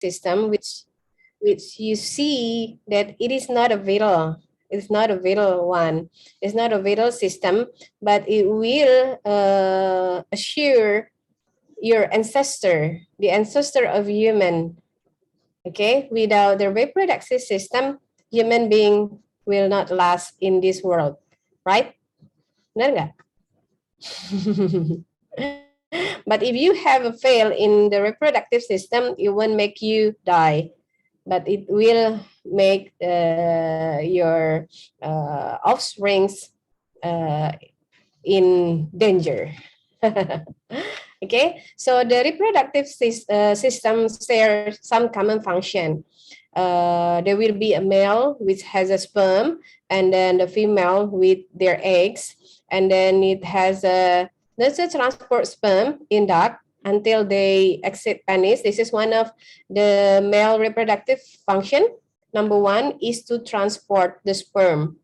system, which you see that it is not a viral. It's not a viral one. It's not a viral system, but it will assure your ancestor, the ancestor of human. Okay, without the reproductive system, human being will not last in this world, right? Benar nggak? But if you have a fail in the reproductive system, it won't make you die, but it will make your offsprings in danger. Okay, so the reproductive system share some common function. There will be a male which has a sperm, and then the female with their eggs, and then it has a transport sperm in duct until they exit penis. This is one of the male reproductive function. Number one is to transport the sperm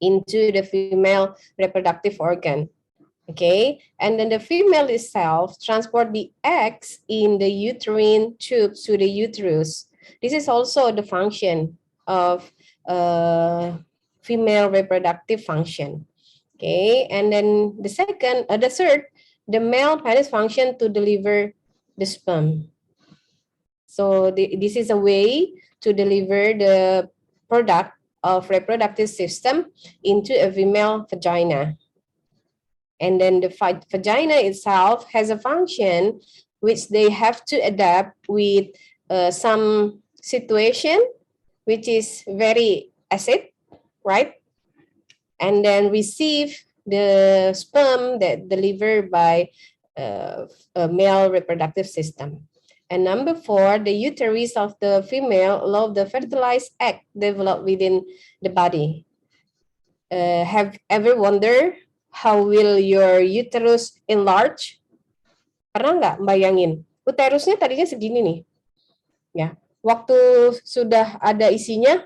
into the female reproductive organ. Okay, and then the female itself transport the eggs in the uterine tube to the uterus. This is also the function of female reproductive function. Okay, and then the third, the male penis function to deliver the sperm. So this is a way to deliver the product of reproductive system into a female vagina. And then the vagina itself has a function which they have to adapt with some situation which is very acid, right? And then receive the sperm that delivered by a male reproductive system. And number four, the uterus of the female allow the fertilized egg develop within the body. Have ever wondered how will your uterus enlarge? Pernah nggak bayangin? Uterusnya tadinya segini nih. Ya, waktu sudah ada isinya,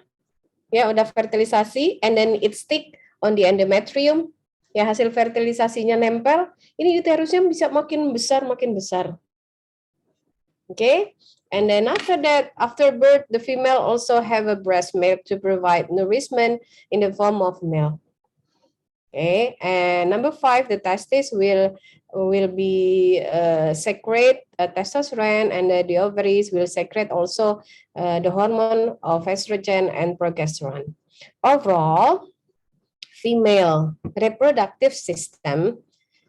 ya udah fertilisasi, and then it stick on the endometrium, ya hasil fertilisasinya nempel, ini uterusnya bisa makin besar, makin besar. Okay, and then after that, after birth, the female also have a breast milk to provide nourishment in the form of milk. Okay, and number five, the testes will be secrete testosterone, and the ovaries will secrete also the hormone of estrogen and progesterone. Overall, female reproductive system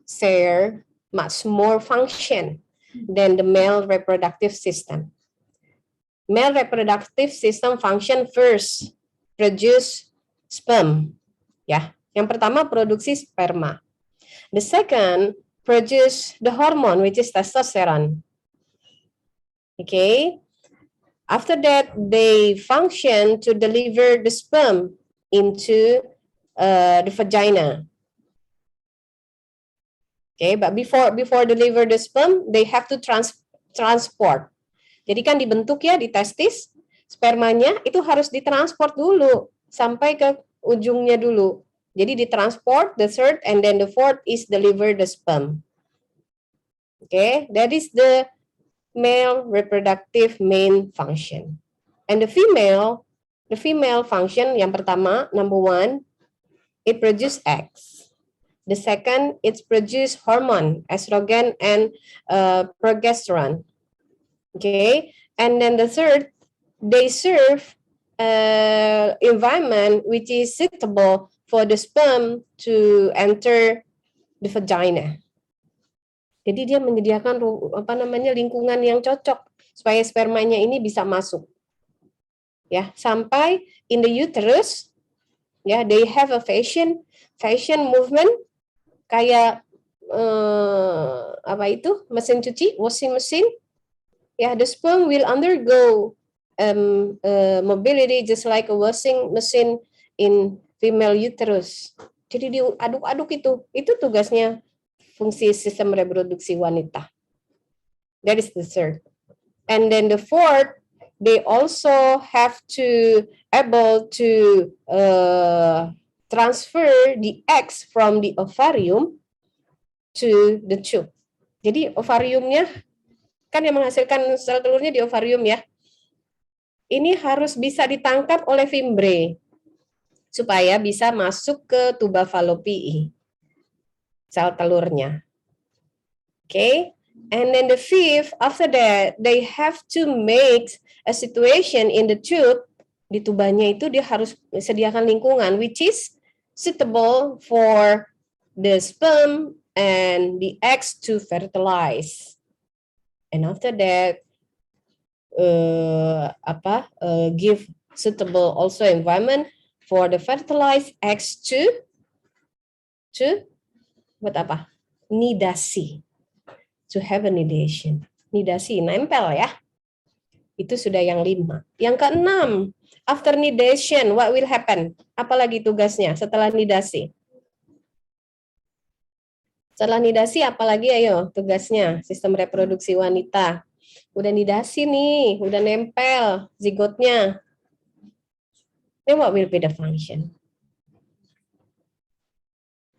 share much more function than the male reproductive system. Male reproductive system function first produce sperm, ya. Yang pertama produksi sperma. The second produce the hormone which is testosterone. Okay. After that, they function to deliver the sperm into the vagina. Okay, but before deliver the sperm, they have to transport. Jadi kan dibentuk ya di testis, spermanya itu harus ditransport dulu sampai ke ujungnya dulu. Jadi ditransport the third, and then the fourth is deliver the sperm. Okay, that is the male reproductive main function. And the female function yang pertama, number one, it produce eggs. The second, it's produce hormone, estrogen and progesterone. Okay, and then the third, they serve environment which is suitable for the sperm to enter the vagina. Jadi dia menyediakan lingkungan yang cocok supaya spermanya ini bisa masuk. Ya, sampai in the uterus, ya, they have a fashion movement kayak mesin cuci, washing machine. Ya, the sperm will undergo mobility just like a washing machine in female uterus. Jadi diaduk-aduk itu tugasnya fungsi sistem reproduksi wanita. That is the third. And then the fourth, they also have to able to transfer the eggs from the ovarium to the tube. Jadi ovariumnya kan yang menghasilkan sel telurnya di ovarium ya. Ini harus bisa ditangkap oleh fimbre supaya bisa masuk ke tuba fallopiae, sel telurnya. Okay, and then the fifth, after that, they have to make a situation in the tube, di tubanya itu dia harus sediakan lingkungan which is suitable for the sperm and the eggs to fertilize. And after that, give suitable also environment for the fertilized eggs to buat apa? Nidasi. To have a nidation. Nidasi, nempel ya. Itu sudah yang 5. Yang ke-6, after nidation, what will happen? Apalagi tugasnya setelah nidasi? Setelah nidasi, apalagi ayo tugasnya? Sistem reproduksi wanita. Udah nidasi nih, udah nempel zigotnya. Then what will be the function?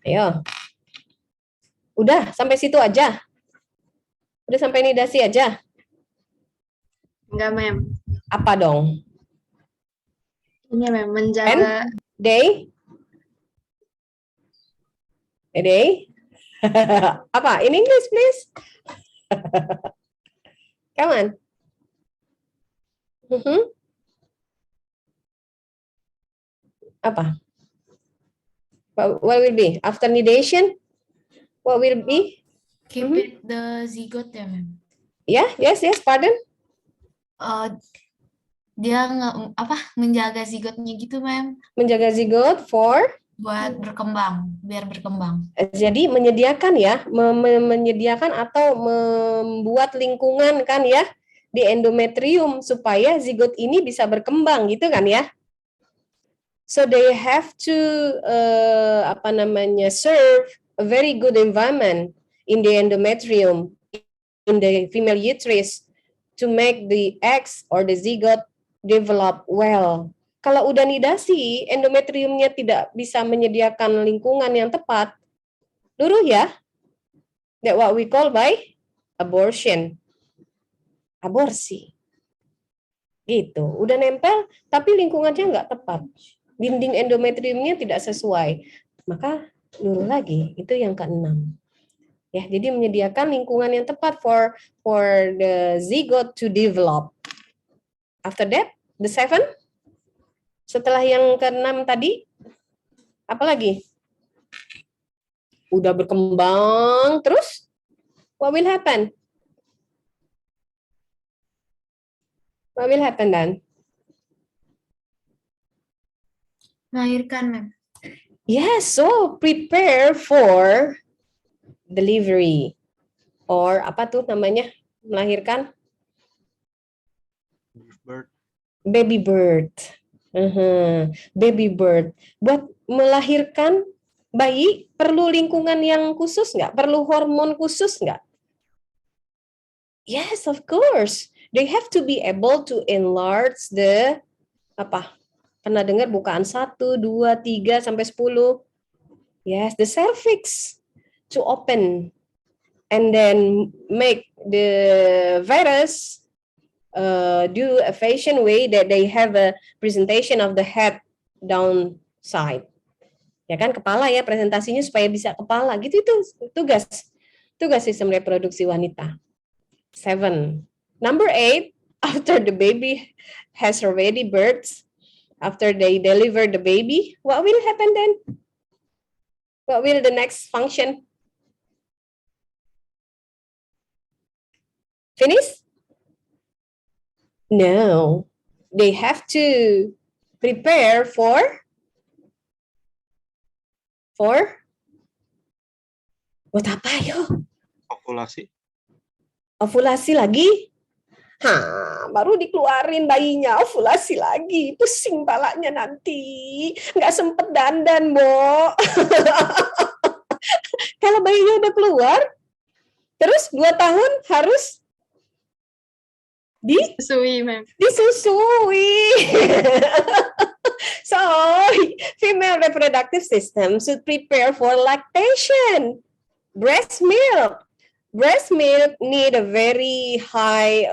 Ayo. Udah, sampai situ aja. Udah sampai nidasi aja? Enggak, Mem. Apa dong? Ini, Mem, menjaga... Day? Day? Apa? In English, please. Come on. Apa? What will be? After nidation? What will be? Keep it the zygote ya, Mem. Yeah, yes, pardon. Dia menjaga zigotnya gitu, Mem. Menjaga zigot Buat berkembang, biar berkembang. Jadi menyediakan ya, menyediakan atau membuat lingkungan kan ya di endometrium supaya zigot ini bisa berkembang gitu kan ya. So they have to serve a very good environment in the endometrium, in the female uterus, to make the eggs or the zygote develop well. Kalau udah nidasi, endometriumnya tidak bisa menyediakan lingkungan yang tepat, luruh ya. That what we call by abortion. Aborsi. Gitu. Udah nempel, tapi lingkungannya nggak tepat. Dinding endometriumnya tidak sesuai. Maka luruh lagi. Itu yang ke-6. Ya, jadi menyediakan lingkungan yang tepat for the zygote to develop. After that, the 7. Setelah yang ke-6 tadi, apa lagi? Udah berkembang terus, what will happen? What will happen then? Melahirkan, Mem. Yes, so prepare for delivery. Or apa tuh namanya? Melahirkan? Baby birth. Baby birth. Buat melahirkan bayi perlu lingkungan yang khusus nggak? Perlu hormon khusus nggak? Yes, of course. They have to be able to enlarge the Pernah dengar bukaan 1, 2, 3 sampai 10? Yes, the cervix to open and then make the virus do a fashion way that they have a presentation of the head downside. Ya kan, kepala ya, presentasinya supaya bisa kepala gitu. Itu tugas sistem reproduksi wanita. 7. Number 8, after the baby has already birthed, after they deliver the baby, what will happen then? What will the next function? Finish? No. They have to prepare for buat apa yuk? Ovulasi lagi? Baru dikeluarin bayinya, ovulasi lagi. Pusing palanya nanti. Nggak sempet dandan, Bo. Kalau bayinya udah keluar, terus 2 tahun harus disusui, Mem. Disusui. So, female reproductive system should prepare for lactation, breast milk, breast milk need a very high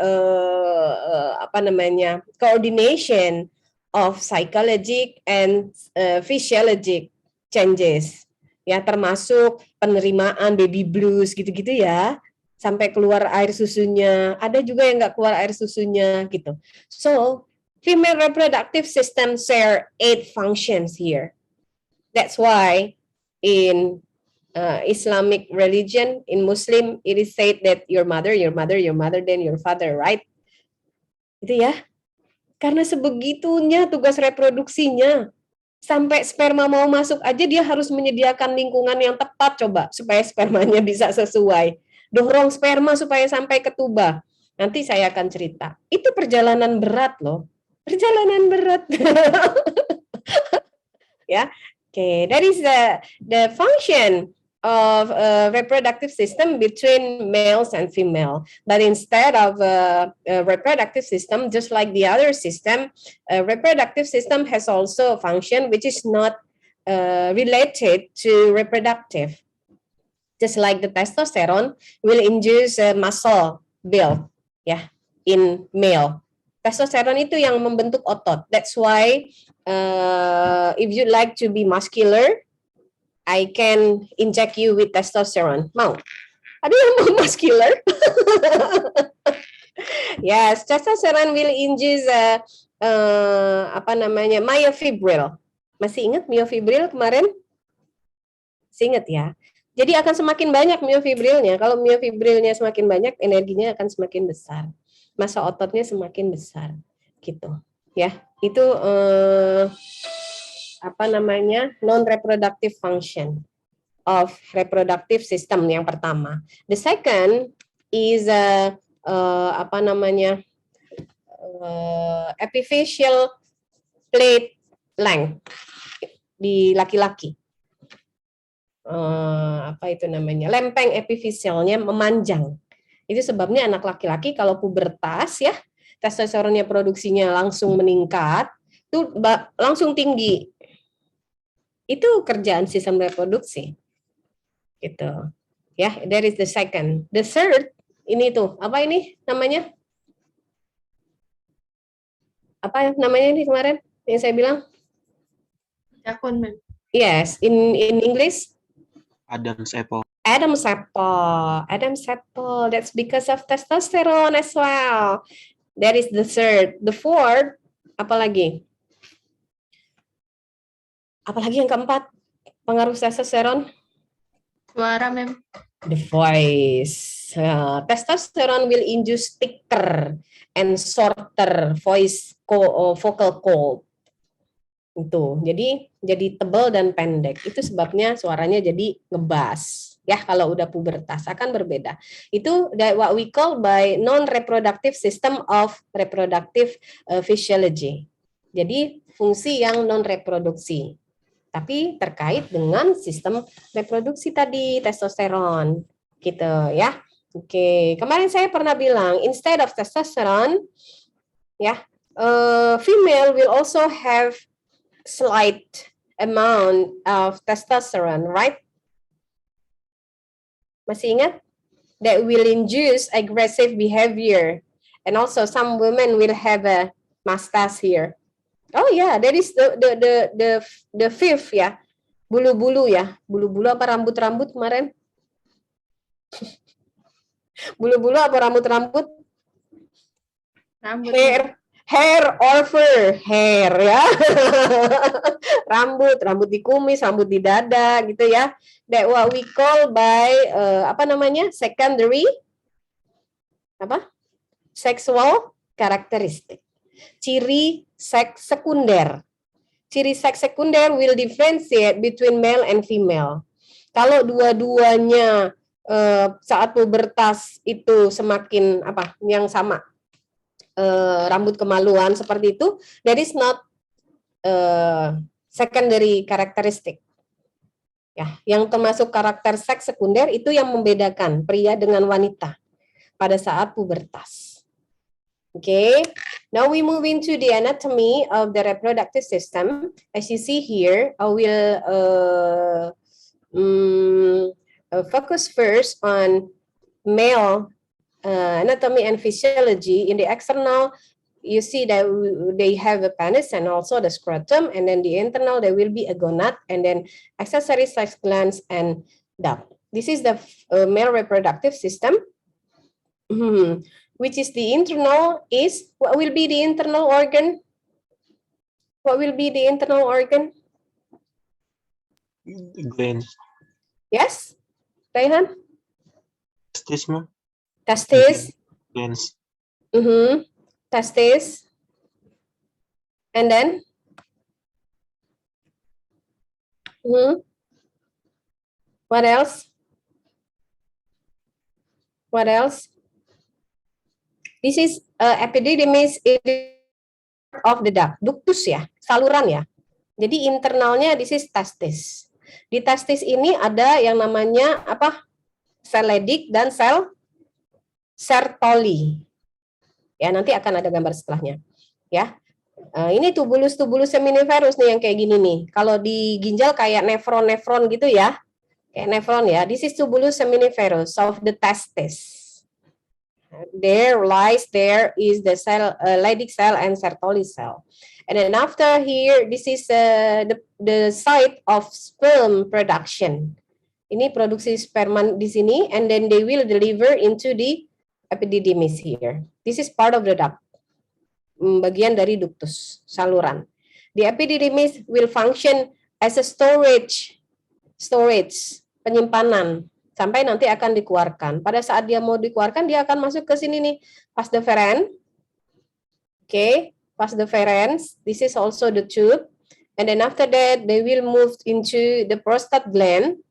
coordination of psychologic and physiologic changes, ya, termasuk penerimaan baby blues gitu-gitu ya, sampai keluar air susunya. Ada juga yang nggak keluar air susunya gitu. So female reproductive system share 8 functions here. That's why in Islamic religion, in Muslim, it is said that your mother, then your father, right? Itu ya. Karena sebegitunya tugas reproduksinya. Sampai sperma mau masuk aja dia harus menyediakan lingkungan yang tepat coba supaya spermanya bisa sesuai. Dorong sperma supaya sampai ke tuba. Nanti saya akan cerita. Itu perjalanan berat loh. Perjalanan berat. Ya. Okay, that is the function of reproductive system between males and female. But instead of reproductive system, just like the other system, reproductive system has also a function which is not related to reproductive. Just like the testosterone will induce muscle build, yeah, in male. Testosteron itu yang membentuk otot. That's why if you like to be muscular, I can inject you with testosterone. Mau? Ada yang mau muscular? Yes, testosterone will induce myofibril. Masih ingat myofibril kemarin? Masih ingat ya? Jadi akan semakin banyak myofibrilnya. Kalau myofibrilnya semakin banyak, energinya akan semakin besar. Massa ototnya semakin besar. Gitu. Ya, itu non-reproductive function of reproductive system yang pertama. The second is epiphyseal plate length di laki-laki. Lempeng epifisialnya memanjang. Itu sebabnya anak laki-laki kalau pubertas ya, testosteronnya produksinya langsung meningkat, itu langsung tinggi. Itu kerjaan sistem reproduksi. Gitu. Ya, that is the second. The third, ini tuh, apa ini namanya? Apa namanya ini kemarin yang saya bilang? Jakun, Mem. Yes, in English? Adam's apple. Adam's apple. Adam's apple. That's because of testosterone as well. That is the third. The fourth, apa lagi? Apalagi yang keempat, pengaruh testosteron? Suara, Mem. The voice. Testosterone will induce thicker and shorter vocal cord. Itu. Jadi tebal dan pendek. Itu sebabnya suaranya jadi ngebas. Ya, kalau udah pubertas akan berbeda. Itu what we call by non-reproductive system of reproductive physiology. Jadi fungsi yang non-reproduksi. Tapi terkait dengan sistem reproduksi tadi, testosteron, gitu ya. Oke, kemarin saya pernah bilang, instead of testosterone, ya, female will also have slight amount of testosterone, right? Masih ingat? That will induce aggressive behavior, and also some women will have a mustache here. Oh yeah, that is the fifth ya, bulu-bulu ya, bulu-bulu apa rambut-rambut kemarin? Bulu-bulu apa rambut-rambut? Rambut. Hair or fur, hair ya, rambut di kumis, rambut di dada gitu ya. That what we call by secondary sexual characteristic. Ciri seks sekunder. Ciri seks sekunder will differentiate between male and female. Kalau dua-duanya saat pubertas itu semakin yang sama, rambut kemaluan seperti itu, that is not secondary characteristic. Ya, yang termasuk karakter seks sekunder itu yang membedakan pria dengan wanita pada saat pubertas. Okay, now we move into the anatomy of the reproductive system. As you see here, I will focus first on male anatomy and physiology, in the external, you see that they have a penis and also the scrotum, and then the internal there will be a gonad, and then accessory sex glands and duct. This is the male reproductive system. Which is the internal is, what will be the internal organ? What will be the internal organ? Glands. Yes, Raihan? Testis mah? Testis. Glands. Testis. And then? What else? What else? This is epididymis of the duct. Ductus ya, saluran ya. Jadi internalnya this is testis. Di testis ini ada yang namanya apa? Sel Leydig dan sel Sertoli. Ya, nanti akan ada gambar setelahnya. Ya. Ini tubulus seminiferus nih yang kayak gini nih. Kalau di ginjal kayak nefron gitu ya. Kayak nefron ya. This is tubulus seminiferus of the testis. There is the cell, Leydig cell and Sertoli cell. And then after here, this is the site of sperm production. Ini produksi sperma di sini, and then they will deliver into the epididymis here. This is part of the duct. Bagian dari ductus, saluran. The epididymis will function as a storage, penyimpanan, sampai nanti akan dikeluarkan. Pada saat dia mau dikeluarkan, dia akan masuk ke sini nih, vas deferens. Okay, vas deferens. This is also the tube. And then after that, they will move into the prostate gland.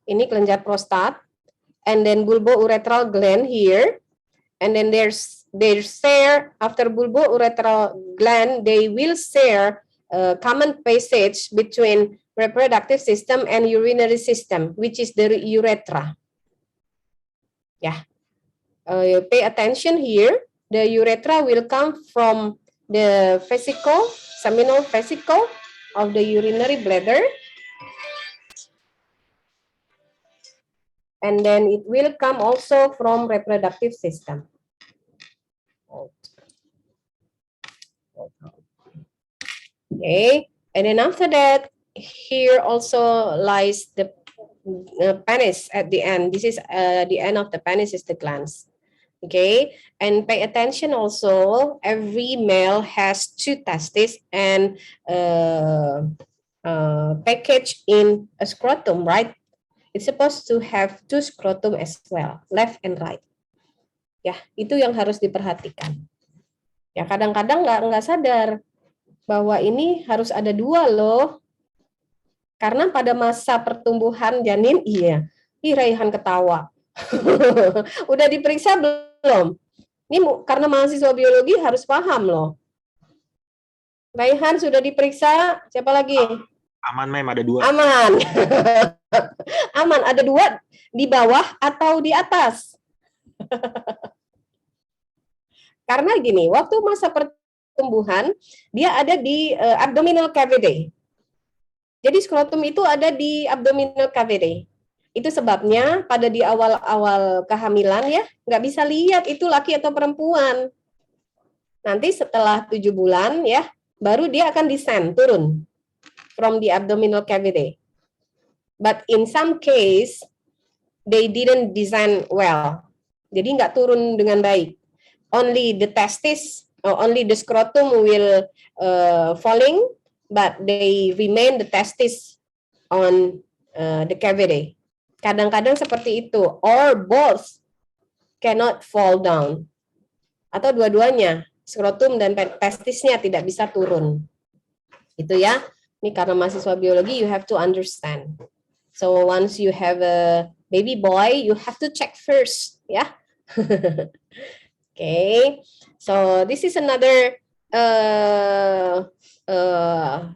Ini kelenjar prostat. And then bulbo-urethral gland here. And then they share, after bulbo-urethral gland, they will share common passage between reproductive system and urinary system, which is the urethra. Yeah, pay attention here. The urethra will come from the vesicle, seminal vesicle of the urinary bladder, and then it will come also from reproductive system. Okay, and then after that, here also lies the penis at the end. This is the end of the penis is the glans. Okay, and pay attention also, every male has 2 testes and packaged in a scrotum, right? It's supposed to have 2 scrotum as well, left and right. Ya, itu yang harus diperhatikan. Ya, kadang-kadang nggak sadar bahwa ini harus ada 2 loh. Karena pada masa pertumbuhan janin, iya. Raihan ketawa. Udah diperiksa belum? Ini karena mahasiswa biologi harus paham loh. Raihan sudah diperiksa, siapa lagi? Aman, Mem, ada 2. Aman. Aman, ada 2 di bawah atau di atas? Karena gini, waktu masa pertumbuhan, dia ada di abdominal cavity. Jadi skrotum itu ada di abdominal cavity. Itu sebabnya pada di awal-awal kehamilan ya, nggak bisa lihat itu laki atau perempuan. Nanti setelah 7 bulan ya, baru dia akan descend, turun from the abdominal cavity. But in some case, they didn't design well. Jadi nggak turun dengan baik. Only the testis, only the scrotum will falling, but they remain the testis on the cavity. Kadang-kadang seperti itu, or both cannot fall down. Atau dua-duanya, skrotum dan testisnya tidak bisa turun. Itu ya. Ini karena mahasiswa biologi, you have to understand. So once you have a baby boy, you have to check first, ya. Okay. So this is another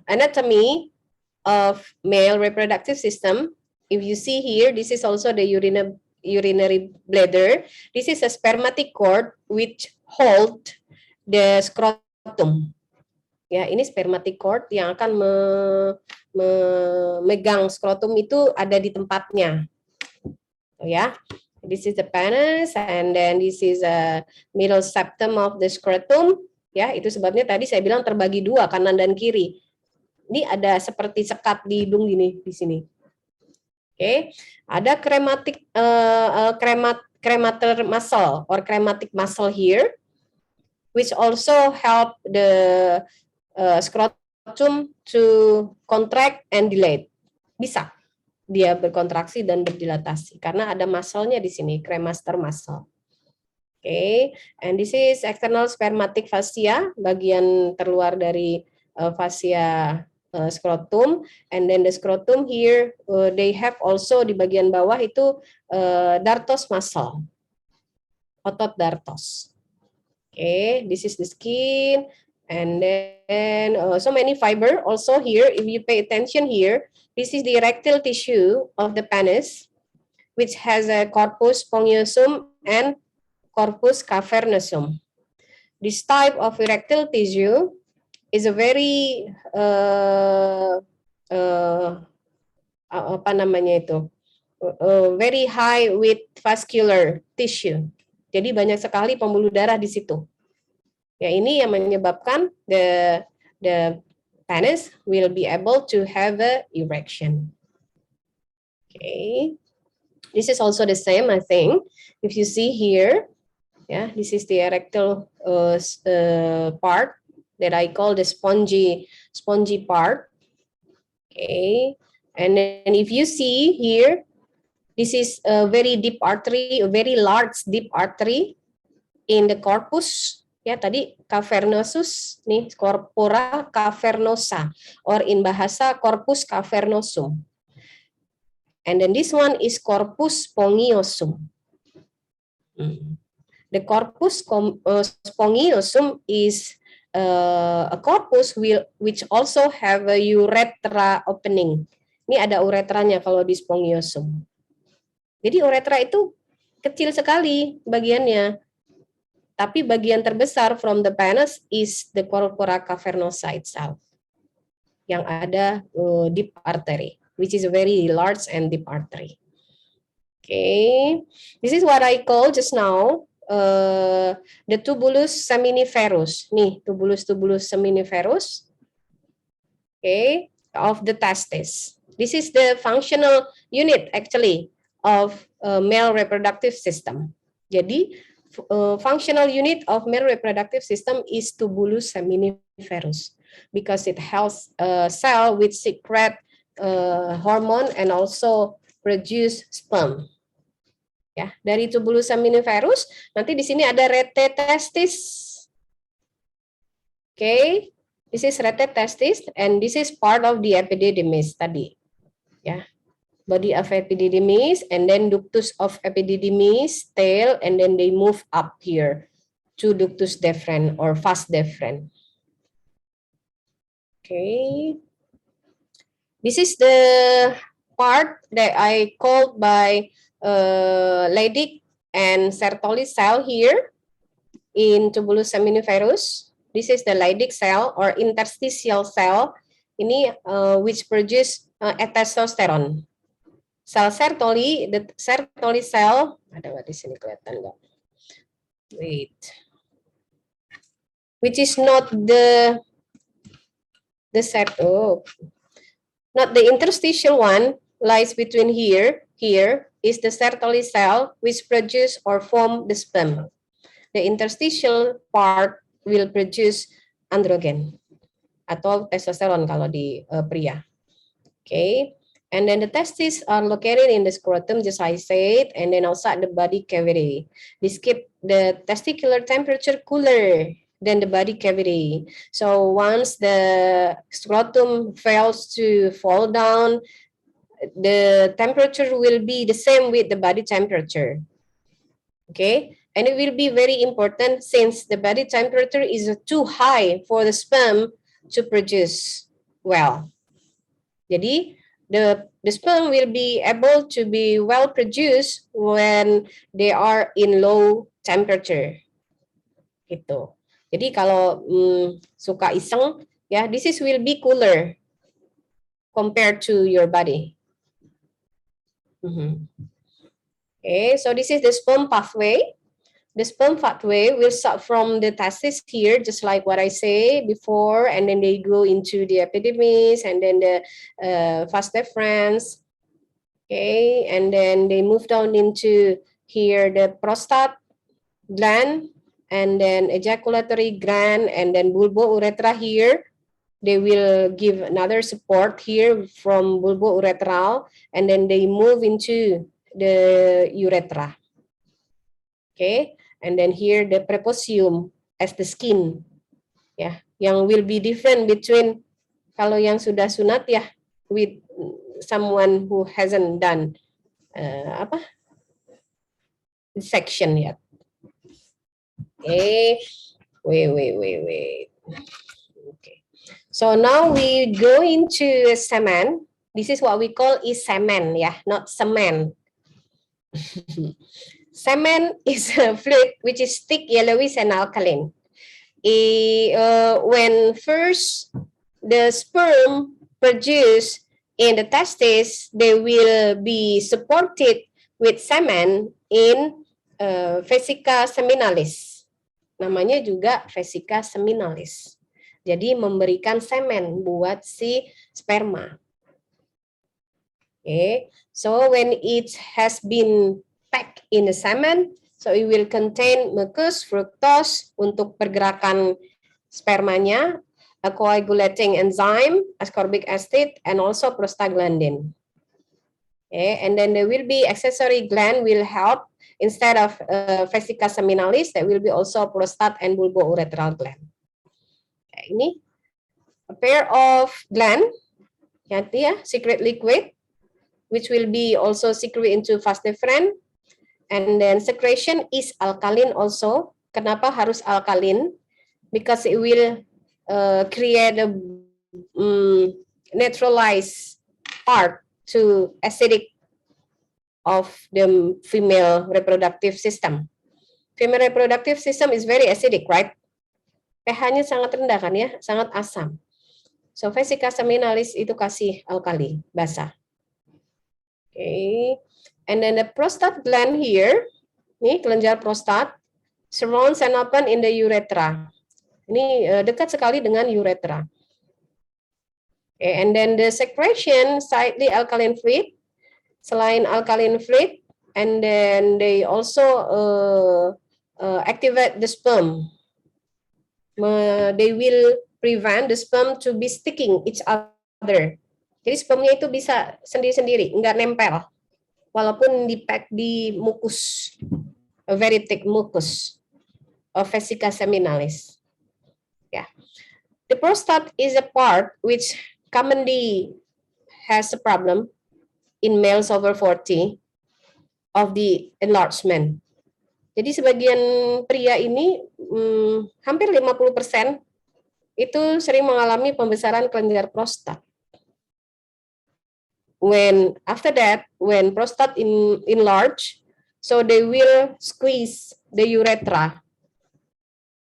anatomy of male reproductive system. If you see here, this is also the urinary bladder. This is a spermatic cord which hold the scrotum. Ya, ini spermatic cord yang akan memegang skrotum itu ada di tempatnya. Ya. This is the penis, and then this is a middle septum of the scrotum. Ya, itu sebabnya tadi saya bilang terbagi dua, kanan dan kiri. Ini ada seperti sekat di hidung gini di sini. Oke, ada cremator muscle or crematic muscle here, which also help the scrotum to contract and dilate. Bisa dia berkontraksi dan berdilatasi karena ada muscle-nya di sini, cremaster muscle. Okay, and this is external spermatic fascia, bagian terluar dari fascia scrotum, and then the scrotum here they have also di bagian bawah itu dartos muscle, otot dartos. Okay, this is the skin, and then so many fiber also here. If you pay attention here, this is the erectile tissue of the penis, which has a corpus spongiosum and corpus cavernosum. This type of erectile tissue is a very apa namanya itu, very high with vascular tissue. Jadi banyak sekali pembuluh darah di situ. Ya, ini yang menyebabkan the penis will be able to have a erection. Okay, this is also the same, I think. If you see here, yeah, this is the erectile part that I call the spongy part. Okay, and then if you see here, this is a very deep artery, a very large deep artery in the corpus. Ya, tadi cavernosus, nih corpora cavernosa, or in bahasa corpus cavernosum. And then this one is corpus spongiosum. The corpus spongiosum is a corpus which also have a urethra opening. Ini ada uretranya kalau di spongiosum. Jadi uretra itu kecil sekali bagiannya. Tapi bagian terbesar from the penis is the corpora cavernosa itself. Yang ada deep artery, which is a very large and deep artery. Okay, this is what I call just now the tubulus seminiferus. Nih, tubulus seminiferus. Okay, of the testis. This is the functional unit actually of male reproductive system. Jadi functional unit of male reproductive system is tubulus seminiferus because it helps cell which secrete hormone and also produce sperm. Ya, dari tubulus seminiferus nanti di sini ada rete testis. Okay, this is rete testis and this is part of the epididymis tadi. Ya. Body of epididymis, and then ductus of epididymis, tail, and then they move up here to ductus deferens or vas deferens. Okay. This is the part that I called by Leydig and Sertoli cell here in tubulus seminiferus. This is the Leydig cell or interstitial cell. Ini which produce testosterone. Sel Sertoli, the Sertoli cell, ada di sini kelihatan nggak? Wait, which is not the not the interstitial one, lies between here is the Sertoli cell which produce or form the sperm. The interstitial part will produce androgen atau testosteron kalau di pria. Okay. And then the testes are located in the scrotum, just I said, and then outside the body cavity. This keep the testicular temperature cooler than the body cavity. So once the scrotum fails to fall down, the temperature will be the same with the body temperature. Okay, and it will be very important since the body temperature is too high for the sperm to produce well. Jadi the sperm will be able to be well produced when they are in low temperature. Gitu. Jadi kalau suka iseng, ya, this is will be cooler compared to your body. Okay, so this is the sperm pathway. The sperm pathway will start from the testis here, just like what I say before, and then they go into the epidermis, and then the vas deferens. Okay, and then they move down into here the prostate gland, and then ejaculatory gland, and then bulbouretra here. They will give another support here from bulbouretral, and then they move into the urethra. Okay, and then here the preposium as the skin, ya, yang will be different between kalau yang sudah sunat ya with someone who hasn't done section yet. Okay, wait. Okay, so now we go into semen. This is what we call is semen, yeah, not semen. Semen is a fluid which is thick, yellowish, and alkaline. When first the sperm produced in the testes, they will be supported with semen in vesica seminalis. Namanya juga vesica seminalis. Jadi memberikan semen buat si sperma. Okay, so when it has been packed in the semen, so it will contain mucus, fructose untuk pergerakan spermanya, a coagulating enzyme, ascorbic acid, and also prostaglandin. Okay, and then there will be accessory gland will help instead of vesica seminalis, there will be also prostate and bulbouretral gland. Okay, ini a pair of gland, secret liquid, which will be also secret into vas deferens. And then secretion is alkaline also. Kenapa harus alkaline? Because it will create a neutralize part to acidic of the female reproductive system. Female reproductive system is very acidic, right? pH-nya sangat rendah kan ya, sangat asam. So vesica seminalis itu kasih alkali, basa. Okay. And then the prostate gland here, nih kelenjar prostat, surrounds and open in the urethra. Ini dekat sekali dengan urethra. Okay, and then the secretion slightly alkaline fluid, selain alkaline fluid, and then they also activate the sperm. They will prevent the sperm to be sticking each other. Jadi spermnya itu bisa sendiri-sendiri, nggak nempel. Walaupun di-pack di mucus, a very thick mucus of vesica seminalis. Yeah. The prostate is a part which commonly has a problem in males over 40 of the enlargement. Jadi sebagian pria ini hampir 50% itu sering mengalami pembesaran kelenjar prostat. After that, when prostate enlarge, so they will squeeze the urethra.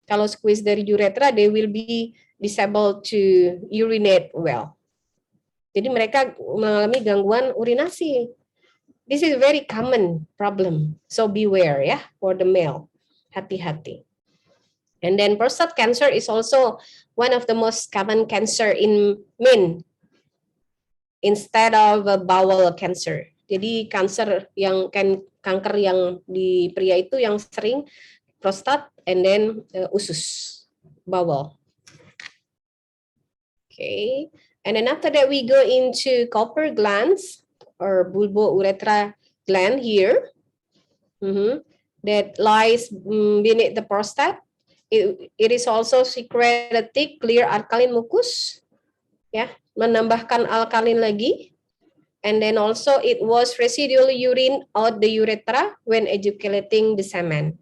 Kalau squeeze dari urethra, they will be disabled to urinate well. Jadi mereka mengalami gangguan urinasi. This is a very common problem. So beware ya, for the male. Hati-hati. And then prostate cancer is also one of the most common cancer in men instead of bowel cancer. Jadi kanker yang di pria itu yang sering prostat and then usus, bowel. Okay, and then after that we go into Cowper glands or bulbouretra gland here, that lies beneath the prostate. It is also secrete a thick, clear alkaline mucus, ya, menambahkan alkalin lagi. And then also it was residual urine out the urethra when ejaculating the semen.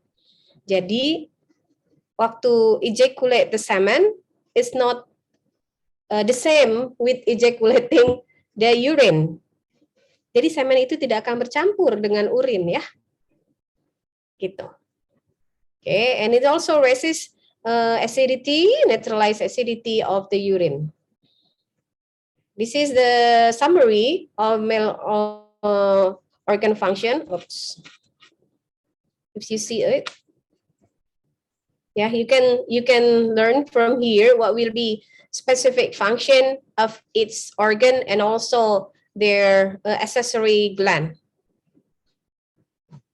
Jadi waktu ejaculate the semen is not the same with ejaculating the urine. Jadi semen itu tidak akan bercampur dengan urin ya. Gitu. Okay, and it also resists acidity, neutralize acidity of the urine. This is the summary of male organ function. Oops. If you see it, yeah, you can learn from here what will be specific function of its organ and also their accessory gland.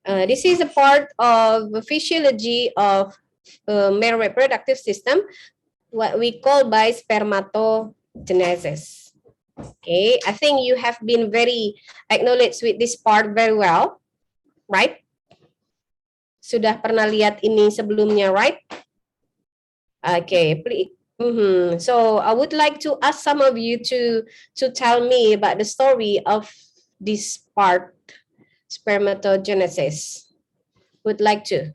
This is a part of the physiology of male reproductive system, what we call by spermatogenesis. Okay, I think you have been very acknowledged with this part very well, right? Sudah pernah lihat ini sebelumnya, right? Okay, please. So I would like to ask some of you to tell me about the story of this part, spermatogenesis. Would like to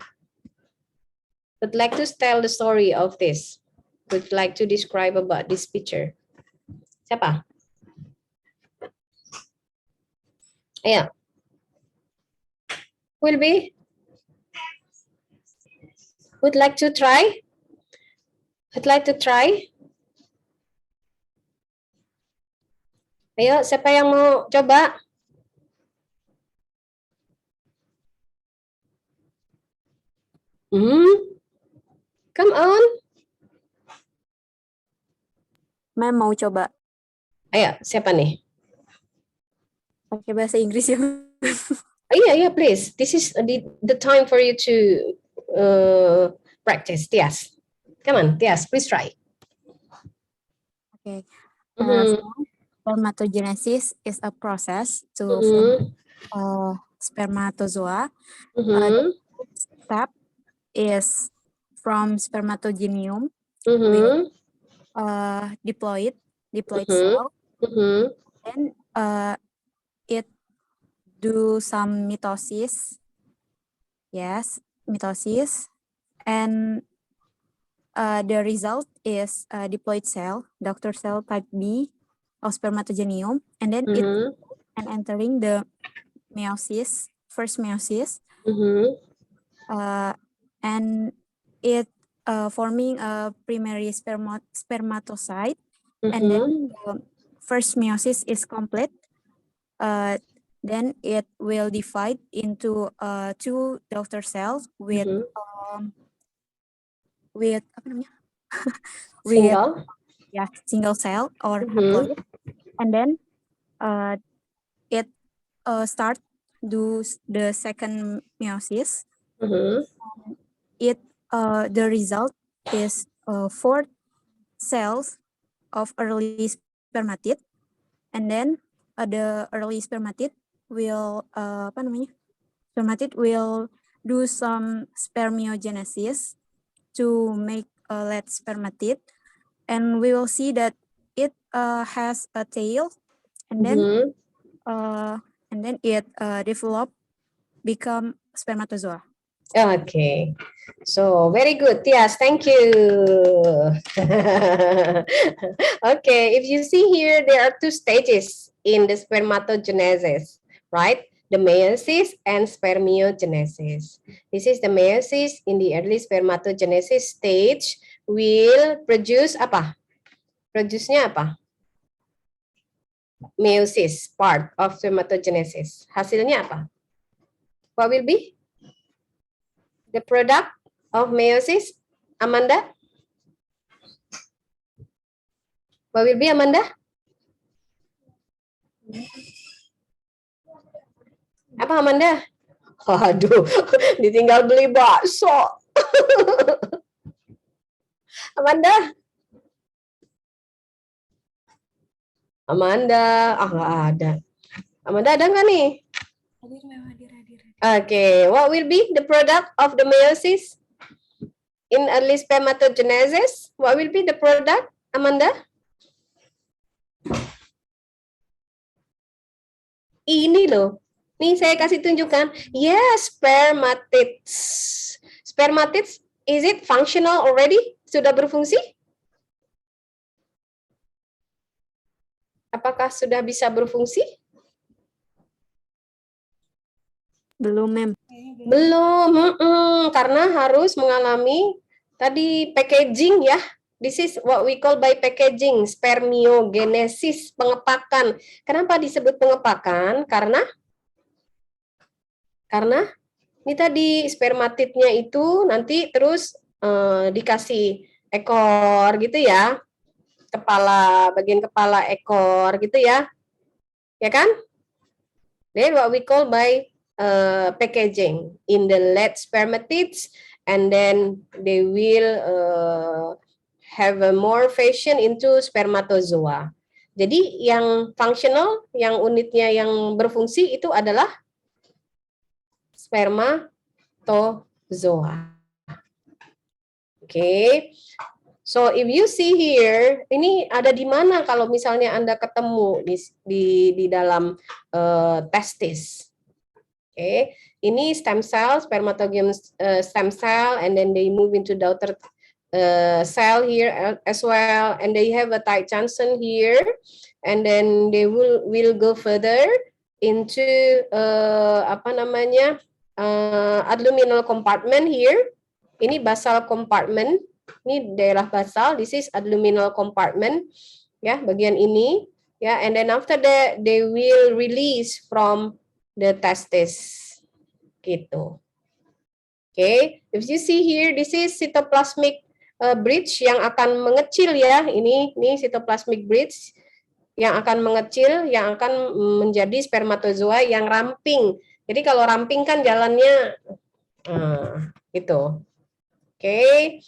tell the story of this. Would like to describe about this picture. Siapa? Yeah. Will be? Would like to try? Would like to try? Ayo, siapa yang mau coba? Come on. Ma'am mau coba Ayo, siapa nih? pakai bahasa Inggris ya. Oh, yeah, please. This is the time for you to practice. Tias. Come on, Tias, please try. Okay. Mhm. Spermatogenesis is a process to Mhm. form spermatozoa. Mhm. Step is from spermatogenium, Mhm. diploid Mhm. cell. Mhm. Then it do some mitosis. Yes, mitosis. And the result is diploid cell, Dr. cell type B of spermatogenium. And then it Mhm. and entering the meiosis, first meiosis. Mhm. And it forming a primary spermatocyte. And Mhm. then the first meiosis is complete. Then it will divide into two daughter cells with Mhm. apa namanya? with Single. single cell or Mhm. haploid. And then it start do the second meiosis. Mhm. It the result is 4 cells of early spermatid. And then the early spermatid will apa namanya? Spermatid will do some spermiogenesis to make a late spermatid, and we will see that it has a tail, and then it develop become spermatozoa. Okay, so very good, Tias. Thank you. Okay, if you see here, there are two stages in the spermatogenesis, right? The meiosis and spermiogenesis. This is the meiosis. In the early spermatogenesis stage will produce apa? Produce-nya apa? Meiosis, part of spermatogenesis. Hasilnya apa? What will be the product of meiosis? Amanda? What will be, Amanda? Apa, Amanda? Waduh, ditinggal beli bakso. Amanda? Amanda, nggak ada. Amanda ada nggak nih? Hadir. Okay, what will be the product of the meiosis in early spermatogenesis? What will be the product, Amanda? Ini loh. Nih saya kasih tunjukkan. Yes, spermatids. Spermatids, is it functional already? Sudah berfungsi? Apakah sudah bisa berfungsi? Belum, ma'am. Belum, karena harus mengalami tadi packaging ya. This is what we call by packaging, spermiogenesis, pengepakan. Kenapa disebut pengepakan? Karena Ini tadi spermatidnya itu nanti terus dikasih ekor gitu ya, kepala, bagian kepala ekor gitu ya, ya kan? Then what we call by packaging in the late spermatids, and then they will have a more fashion into spermatozoa. Jadi yang functional, yang unitnya yang berfungsi itu adalah spermatozoa. Okay. So if you see here, ini ada di mana kalau misalnya Anda ketemu di dalam testis. Okay. Ini stem cell, spermatogenous stem cell, and then they move into daughter cell here as well, and they have a tight junction here, and then they will go further into apa namanya abdominal compartment here. Ini basal compartment, ini daerah basal. This is abdominal compartment, ya, bagian ini, ya. And then after that they will release from the testis, gitu. Okay, if you see here, this is cytoplasmic bridge yang akan mengecil ya. Ini cytoplasmic bridge yang akan mengecil, yang akan menjadi spermatozoa yang ramping. Jadi kalau ramping kan jalannya gitu. Okay.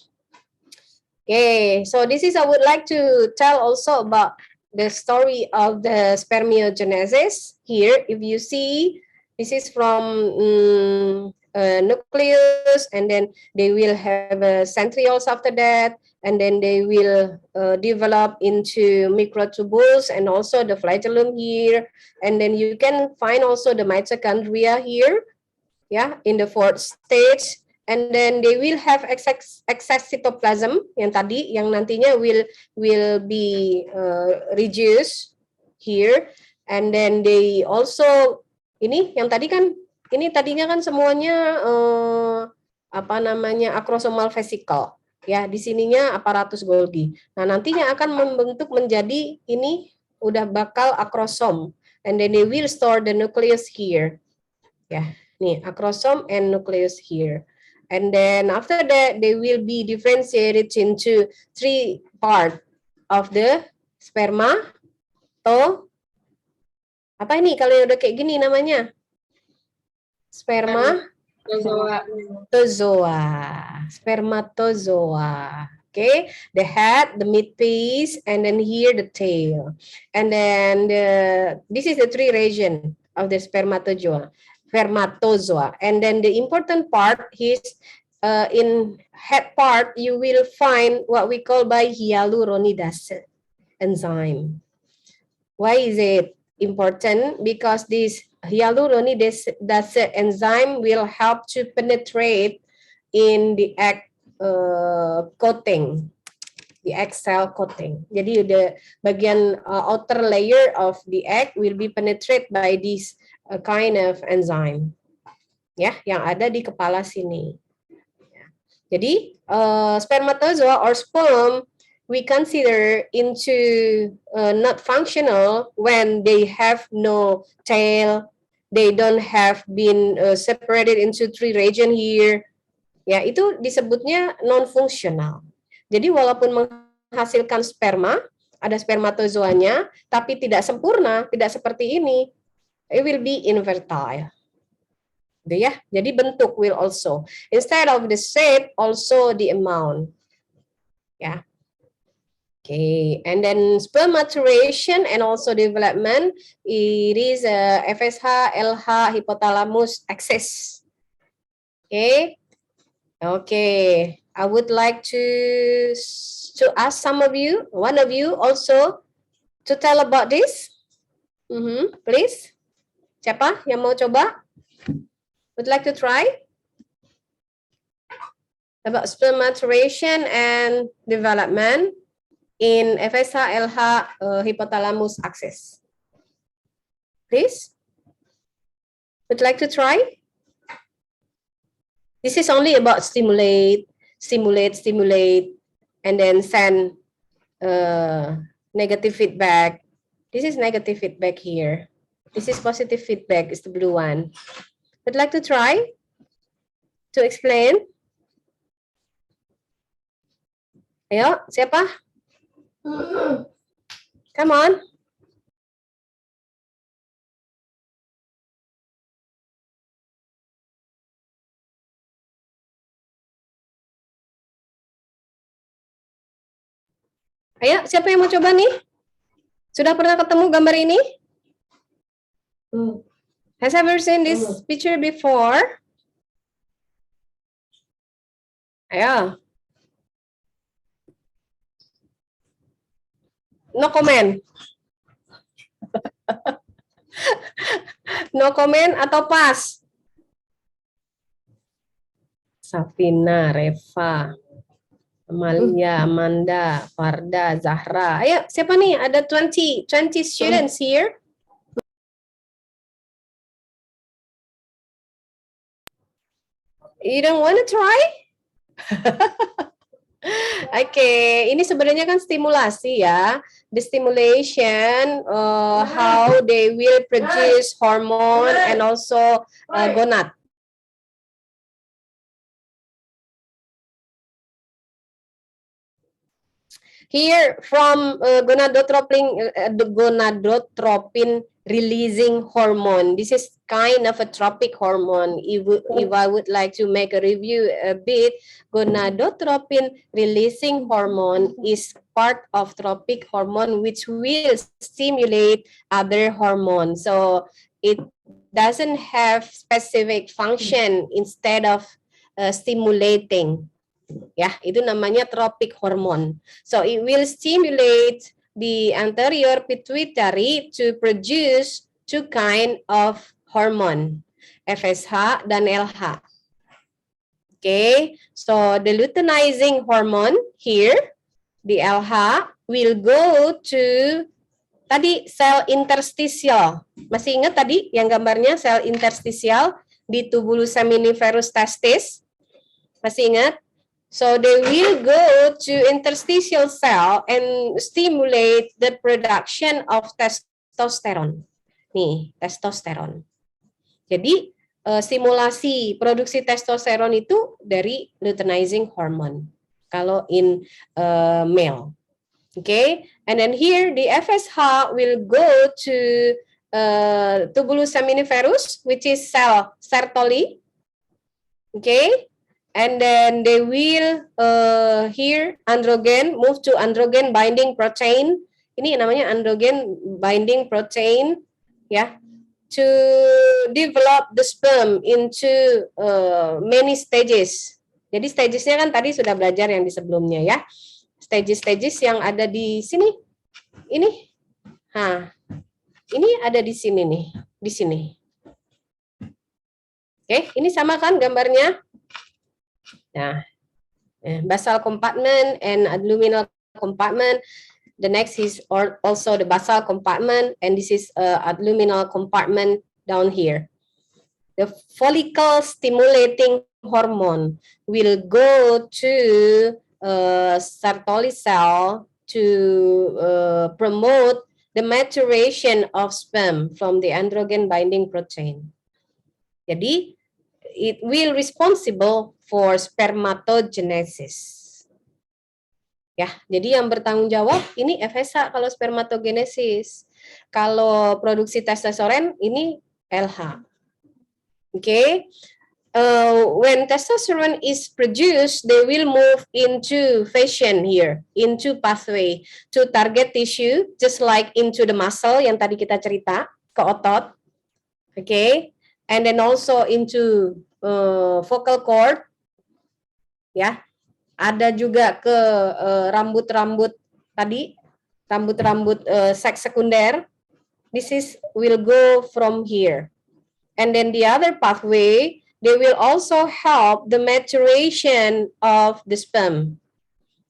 Okay, so this is I would like to tell also about the story of the spermiogenesis. Here, if you see, this is from nucleus, and then they will have centrioles after that, and then they will develop into microtubules and also the flagellum here, and then you can find also the mitochondria here, yeah, in the fourth stage. And then they will have excess cytoplasm yang tadi, yang nantinya will be reduced here, and then they also ini yang tadi kan ini tadinya kan semuanya apa namanya acrosomal vesicle ya, di sininya apparatus Golgi. Nah nantinya akan membentuk menjadi ini udah bakal akrosom, and then they will store the nucleus here ya, nih acrosome and nucleus here. And then after that, they will be differentiated into 3 parts of the sperma. Apa ini kalau udah kayak gini namanya? Spermatozoa. Okay, the head, the midpiece, and then here the tail. And then this is the 3 region of the spermatozoa. And then the important part is in head part you will find what we call by hyaluronidase enzyme. Why is it important? Because this hyaluronidase enzyme will help to penetrate in the egg coating, the egg cell coating. Jadi the bagian outer layer of the egg will be penetrated by this a kind of enzyme, ya, yang ada di kepala sini. Jadi spermatozoa or sperm we consider into not functional when they have no tail, they don't have been separated into 3 region here. Ya, itu disebutnya non fungsional. Jadi walaupun menghasilkan sperma, ada spermatozoanya, tapi tidak sempurna, tidak seperti ini. It will be infertile. Ya, jadi bentuk will also. Instead of the shape, also the amount. Ya. Okay, and then sperm maturation and also development, it is FSH, LH, hypothalamus axis. Okay. Okay, I would like to ask some of you, one of you also, to tell about this. Please. Siapa yang mau coba? Would like to try? About sperm maturation and development in FSH, LH, hypothalamus axis. Please? Would like to try? This is only about stimulate, and then send negative feedback. This is negative feedback here. This is positive feedback, is the blue one. Would like to try? to explain? Ayo, siapa? Come on. Ayo, siapa yang mau coba nih? Sudah pernah ketemu gambar ini? Has ever seen this picture before? Ayo. No comment. No comment atau pas? Safina, Reva, Amalia, Amanda, Farda, Zahra. Ayo, siapa nih? Ada 20 students here. You don't want to try? Oke, ini sebenarnya kan stimulasi ya. The stimulation, how they will produce hormone and also gonad. Here from gonadotropin releasing hormone. This is kind of a tropic hormone. If I would like to make a review a bit, gonadotropin releasing hormone is part of tropic hormone which will stimulate other hormones. So it doesn't have specific function instead of stimulating. Ya, itu namanya tropic hormone. So it will stimulate the anterior pituitary to produce two kind of hormone, FSH dan LH. Okay, so the luteinizing hormone here, the LH, will go to tadi sel interstitial. Masih ingat tadi yang gambarnya sel interstitial di tubulus seminiferus testis? Masih ingat? So they will go to interstitial cell and stimulate the production of testosterone. Nih, testosteron. Jadi stimulasi produksi testosteron itu dari luteinizing hormone. Kalau in male. Okay, and then here the FSH will go to tubulus seminiferus, which is cell Sertoli. Okay. And then they will here androgen move to androgen binding protein. Ini namanya androgen binding protein, ya, to develop the sperm into many stages. Jadi stagesnya kan tadi sudah belajar yang di sebelumnya ya. Stages yang ada di sini. Ini, ini ada di sini nih, di sini. Oke, ini sama kan gambarnya? Nah, basal compartment and luminal compartment. The next is also the basal compartment, and this is luminal compartment down here. The follicle stimulating hormone will go to Sertoli cell to promote the maturation of sperm from the androgen binding protein. Jadi, it will responsible for spermatogenesis. Ya, jadi yang bertanggung jawab ini FSH kalau spermatogenesis. Kalau produksi testosteron ini LH. Okay. When testosterone is produced, they will move into fashion here, into pathway to target tissue, just like into the muscle yang tadi kita cerita, ke otot. Okay. And then also into vocal cord. Ya, ada juga ke rambut-rambut tadi, rambut-rambut seks sekunder. This is will go from here, and then the other pathway, they will also help the maturation of the sperm.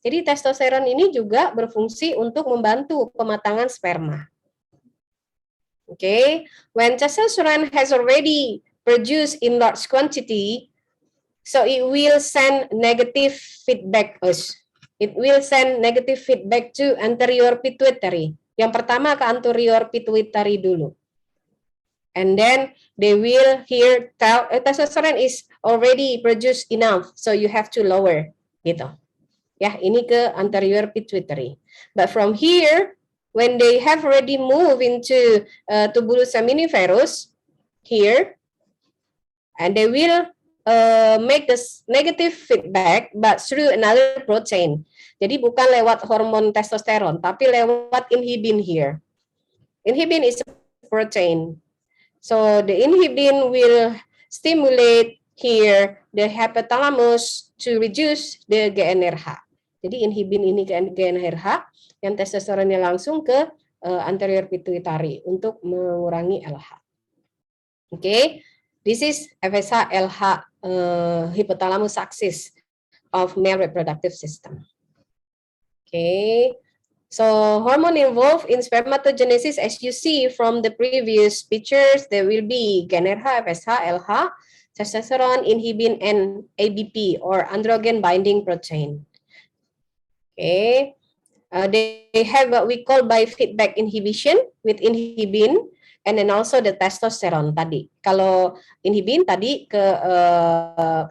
Jadi testosteron ini juga berfungsi untuk membantu pematangan sperma. Okay, when testosterone has already produced in large quantity, so it will send negative feedback us. It will send negative feedback to anterior pituitary. Yang pertama ke anterior pituitary dulu. And then they will here tell testosterone is already produced enough, so you have to lower gitu. Ya, ini ke anterior pituitary. But from here, when they have already moved into tubulus seminiferus here, and they will make this negative feedback, but through another protein. Jadi bukan lewat hormon testosteron, tapi lewat inhibin here. Inhibin is a protein. So the inhibin will stimulate here the hypothalamus to reduce the GnRH. Jadi inhibin ini ke GnRH, yang testosteronnya langsung ke anterior pituitary untuk mengurangi LH. Okay, this is FSH LH hypothalamus axis of male reproductive system. Okay. So hormone involved in spermatogenesis, as you see from the previous pictures, there will be GnRH, FSH, LH, testosterone, inhibin, and ABP or androgen binding protein. Okay, they have what we call biofeedback inhibition with inhibin, and then also the testosterone tadi. Kalau inhibin tadi ke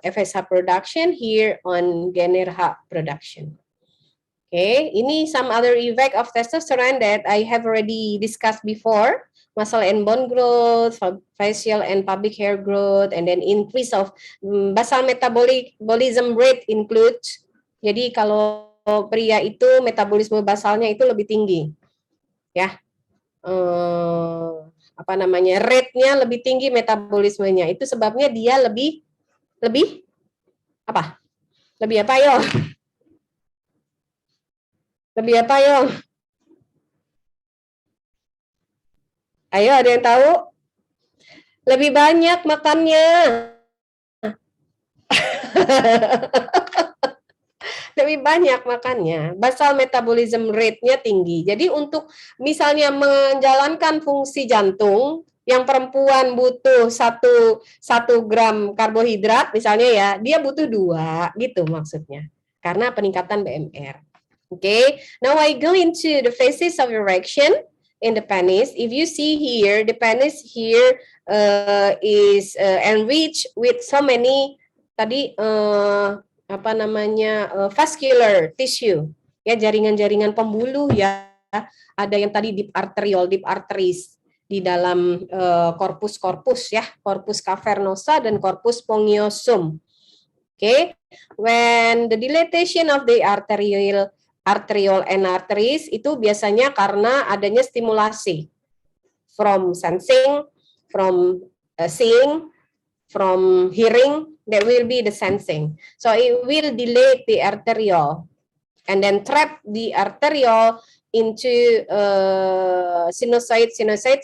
FSH production, here on GnRH production. Okay, ini some other effect of testosterone that I have already discussed before. Muscle and bone growth, facial and pubic hair growth, and then increase of basal metabolism rate includes. Jadi kalau pria itu metabolisme basalnya itu lebih tinggi, ya. Apa namanya? Rate-nya lebih tinggi metabolismenya. Itu sebabnya dia lebih apa? Lebih apa yo? Lebih apa yo? Ayo, ada yang tahu? Lebih banyak makannya. Lebih banyak makannya. Basal metabolism rate-nya tinggi. Jadi untuk misalnya menjalankan fungsi jantung, yang perempuan butuh 1 gram karbohidrat misalnya ya, dia butuh 2 gitu maksudnya. Karena peningkatan BMR. Okay, now I go into the phases of erection in the penis. If you see here, the penis here is enriched with so many tadi apa namanya vascular tissue, ya, jaringan-jaringan pembuluh ya. Ada yang tadi deep arteries di dalam corpus ya, corpus cavernosa dan corpus spongiosum. Okay, when the dilatation of the arteriole and arteries itu biasanya karena adanya stimulasi from sensing, from seeing, from hearing, that will be the sensing. So it will dilate the arteriole and then trap the arteriole into sinusoid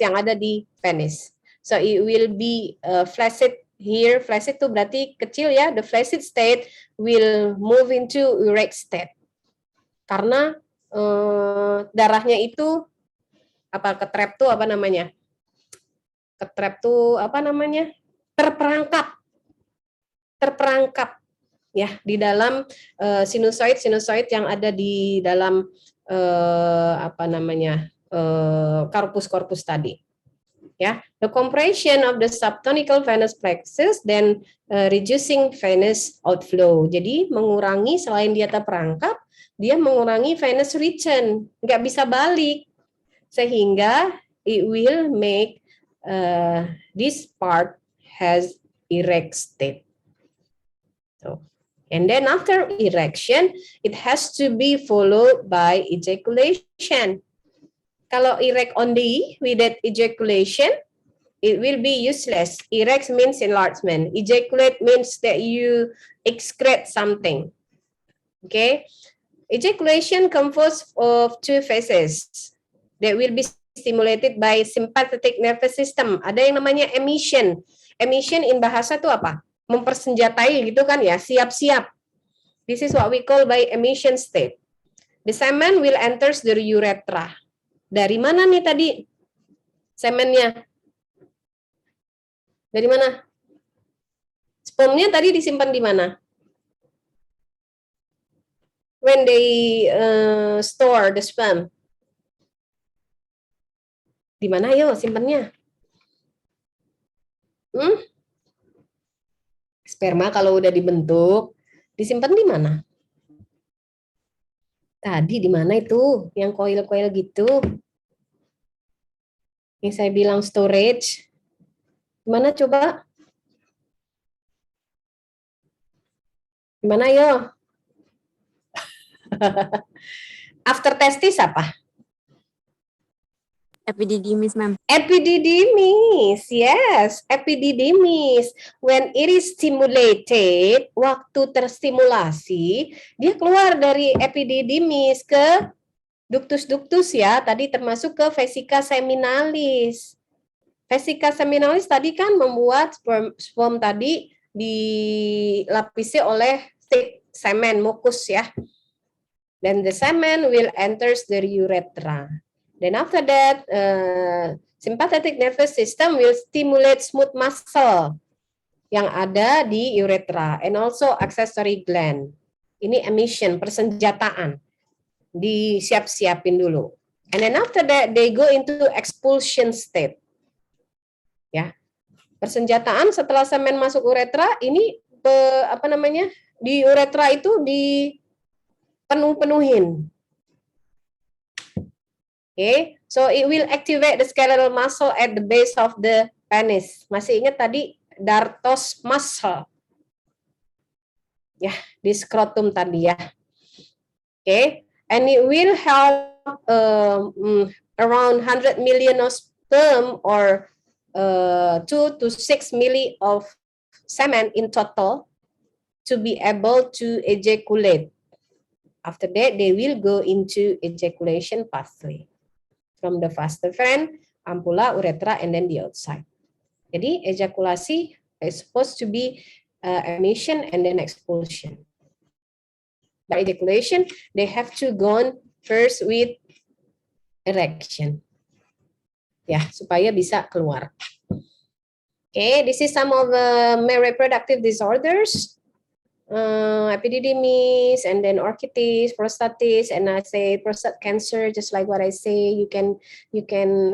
yang ada di penis. So it will be flaccid here. Flaccid itu berarti kecil ya. The flaccid state will move into erect state. Karena darahnya itu apa, ketrap tuh apa namanya? Ketrap tuh apa namanya? Terperangkap ya di dalam sinusoid yang ada di dalam apa namanya? Corpus tadi. Ya, the compression of the subtonical venous plexus then reducing venous outflow. Jadi mengurangi, selain dia terperangkap, dia mengurangi venous return, nggak bisa balik, sehingga it will make this part has erect state. So, and then after erection, it has to be followed by ejaculation. Kalau erect only without ejaculation, it will be useless. Erect means enlargement. Ejaculate means that you excrete something. Okay. Ejaculation composed of 2 phases that will be stimulated by sympathetic nervous system. Ada yang namanya emission. Emission in bahasa itu apa? Mempersenjatai gitu kan ya, siap-siap. This is what we call by emission state. The semen will enters the urethra. Dari mana nih tadi semennya? Dari mana? Spermnya tadi disimpan di mana? When they store the sperm. Di mana yo simpannya? Sperma kalau udah dibentuk, disimpan di mana? Tadi di mana itu? Yang koil-koil gitu. Yang saya bilang storage. Gimana coba? Gimana yo? After testis apa? Epididymis, ma'am. Epididymis, yes, epididymis. When it is stimulated, waktu terstimulasi, dia keluar dari epididymis ke ductus-ductus ya, tadi termasuk ke vesica seminalis. Vesica seminalis tadi kan membuat sperm tadi dilapisi oleh thick semen, mukus ya. Then the semen will enters the urethra. Then after that, sympathetic nervous system will stimulate smooth muscle yang ada di urethra and also accessory gland. Ini emission, persenjataan. Disiap-siapin dulu. And then after that, they go into expulsion state. Ya, persenjataan setelah semen masuk uretra, ini di uretra itu dipenuhin. Okay, so it will activate the skeletal muscle at the base of the penis. Masih ingat tadi dartos muscle? Ya, di skrotum tadi ya. Okay, and it will help around 100 million of sperm or 2 to 6 milli of semen in total to be able to ejaculate. After that, they will go into ejaculation pathway. From the vas deferens, ampulla, urethra, and then the outside. Jadi ejakulasi is supposed to be emission and then expulsion. By ejaculation, they have to go first with erection. Ya, supaya bisa keluar. Okay, this is some of the male reproductive disorders. Epididymis, and then orchitis, prostatitis, and I say prostate cancer, just like what I say. You can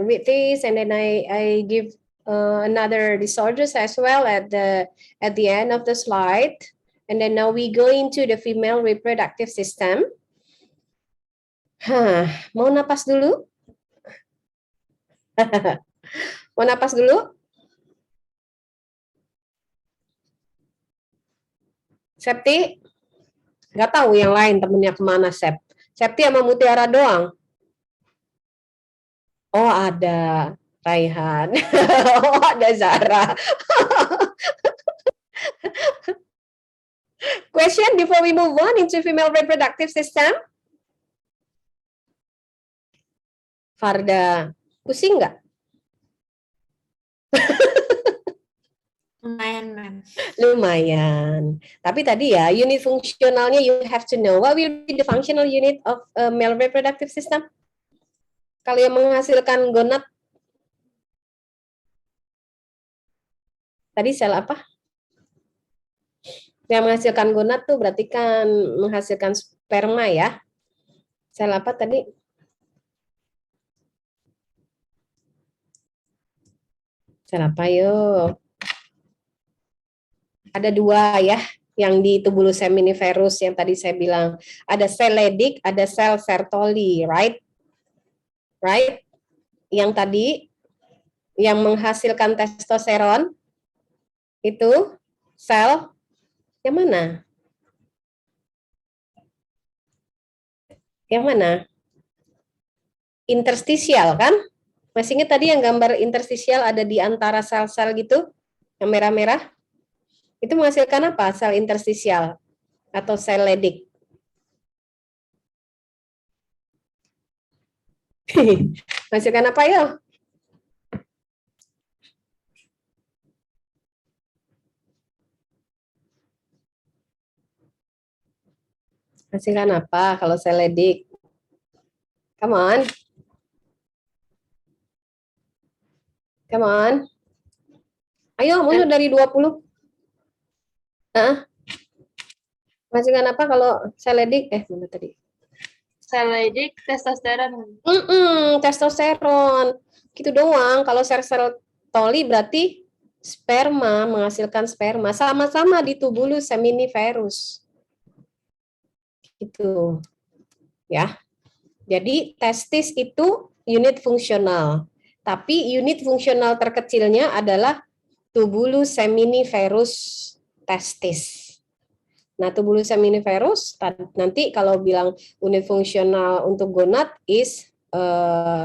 read this, and then I give another disorders as well at the end of the slide. And then now we go into the female reproductive system. Mau napas dulu? Mau napas dulu? Septi? Nggak tahu yang lain temennya kemana, Septi sama Mutiara doang? Oh, ada Raihan. Oh, ada Zara. Question before we move on into female reproductive system? Farda, pusing nggak? Lumayan, ma'am. Lumayan. Tapi tadi ya, unit fungsionalnya you have to know. What will be the functional unit of male reproductive system? Kalau yang menghasilkan gonad, tadi sel apa? Yang menghasilkan gonad tuh berarti kan menghasilkan sperma ya. Sel apa tadi? Sel apa yuk? Ada dua ya, yang di tubulus seminiferus yang tadi saya bilang. Ada sel Leydig, ada sel Sertoli, right? Right? Yang tadi, yang menghasilkan testosteron, itu sel yang mana? Yang mana? Interstisial kan? Masih ingat tadi yang gambar interstisial ada di antara sel-sel gitu, yang merah-merah? Itu menghasilkan apa? Sel interstisial atau sel Leydig. Menghasilkan apa ya? Menghasilkan apa kalau sel Leydig? Come on. Come on. Ayo, mundur dari 20. Menghasilkan apa kalau sel Leydig? Mana tadi? Sel Leydig, testosteron. Testosteron. Gitu doang. Kalau sel toli berarti sperma, menghasilkan sperma, sama-sama di tubulus seminiferus. Itu. Ya. Jadi testis itu unit fungsional. Tapi unit fungsional terkecilnya adalah tubulus seminiferus testis. Nah, tubulus seminiferus nanti kalau bilang unit fungsional untuk gonad is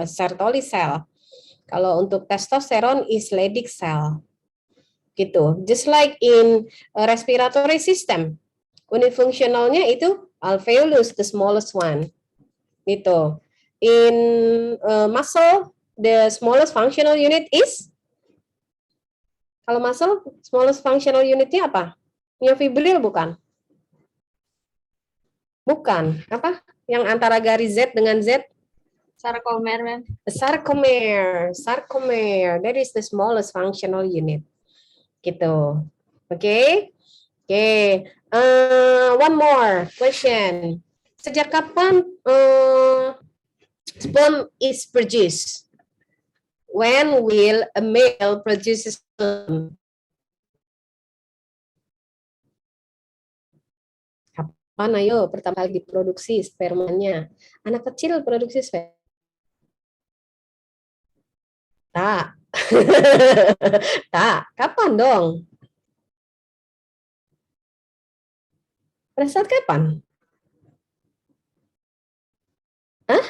Sertoli cell. Kalau untuk testosteron is Leydig cell. Gitu. Just like in respiratory system. Unit fungsionalnya itu alveolus, the smallest one. Gitu. In muscle, the smallest functional unit is, kalau muscle, smallest functional unitnya apa? Myofibril bukan? Bukan. Apa? Yang antara garis Z dengan Z? Sarkomer, ma'am. Sarcomere. Sarcomere. That is the smallest functional unit. Gitu. Oke? Oke. One more question. Sejak kapan sperm is produced? When will a male produce sperm? Kapan ayo pertama kali diproduksi spermanya? Anak kecil produksi sperma. Tak. Tak. Kapan dong? Pada saat kapan? Hah?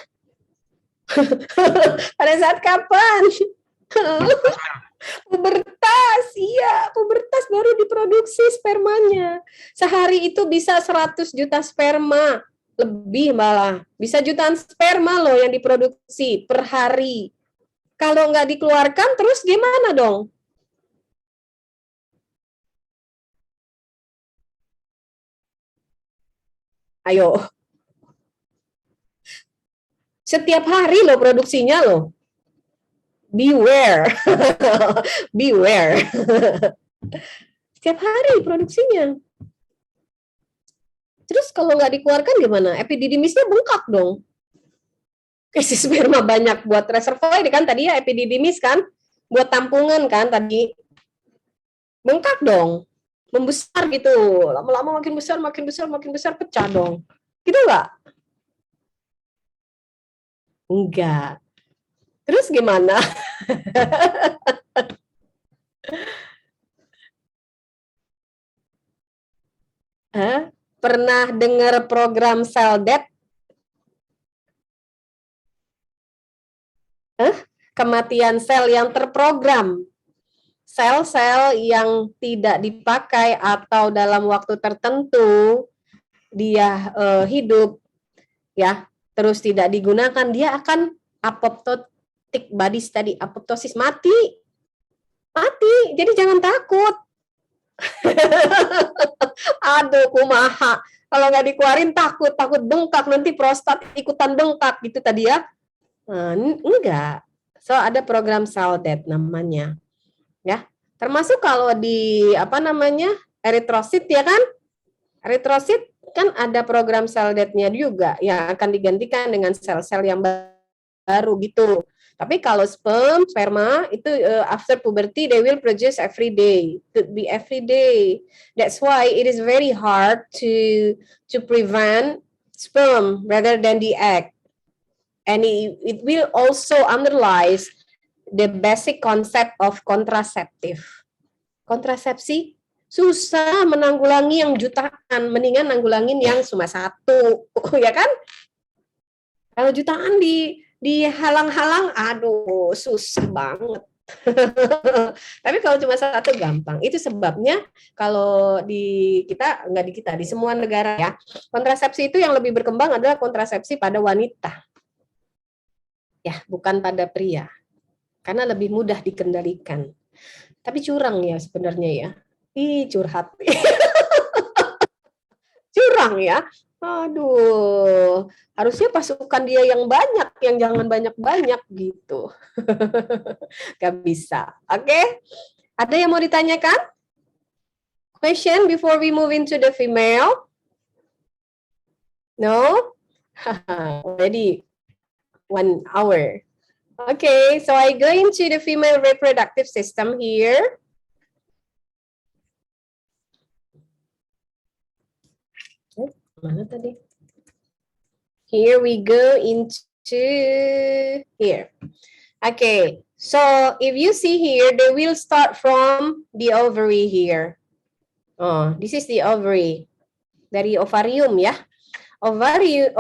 Pada saat kapan? Pubertas, iya, pubertas baru diproduksi spermanya. Sehari itu bisa 100 juta sperma, lebih malah. Bisa jutaan sperma loh yang diproduksi per hari. Kalau nggak dikeluarkan terus gimana dong? Ayo. Setiap hari loh produksinya loh. Beware. Beware. Setiap hari produksinya. Terus kalau nggak dikeluarkan gimana? Epididymisnya bengkak dong. Isi sperma banyak buat reservoir kan tadi ya, epididymis kan? Buat tampungan kan tadi. Bengkak dong. Membesar gitu. Lama-lama makin besar, pecah dong. Gitu nggak? Enggak. Terus gimana? Pernah dengar program cell death? Kematian sel yang terprogram. Sel-sel yang tidak dipakai atau dalam waktu tertentu dia hidup, ya, terus tidak digunakan, dia akan apoptotic body tadi, apoptosis, mati. Jadi jangan takut. Aduh, kumaha. Kalau nggak dikeluarin takut bengkak, nanti prostat ikutan bengkak gitu tadi ya. Enggak. So ada program cell death namanya. Ya. Termasuk kalau di eritrosit ya kan? Eritrosit kan ada program cell death-nya juga yang akan digantikan dengan sel-sel yang baru gitu. Tapi kalau sperma itu after puberty they will produce every day. Could be every day. That's why it is very hard to prevent sperm rather than the egg. And it will also underlies the basic concept of contraceptive. Kontrasepsi susah menanggulangi yang jutaan, mendingan nanggulangin yang cuma satu, ya kan? Kalau jutaan dihalang-halang, aduh, susah banget. Tapi kalau cuma satu gampang. Itu sebabnya kalau di semua negara ya, kontrasepsi itu yang lebih berkembang adalah kontrasepsi pada wanita. Ya, bukan pada pria. Karena lebih mudah dikendalikan. Tapi curang ya sebenarnya ya. Curhat. Curang ya. Aduh, harusnya pasukan dia yang banyak, yang jangan banyak-banyak gitu. Gak bisa. Oke? Ada yang mau ditanyakan? Question before we move into the female? No? Already 1 hour. Okay, so I go into the female reproductive system here. Mana tadi? Here we go into here. Okay, so if you see here, they will start from the ovary here. Oh, this is the ovary. Dari ovarium ya. Ovary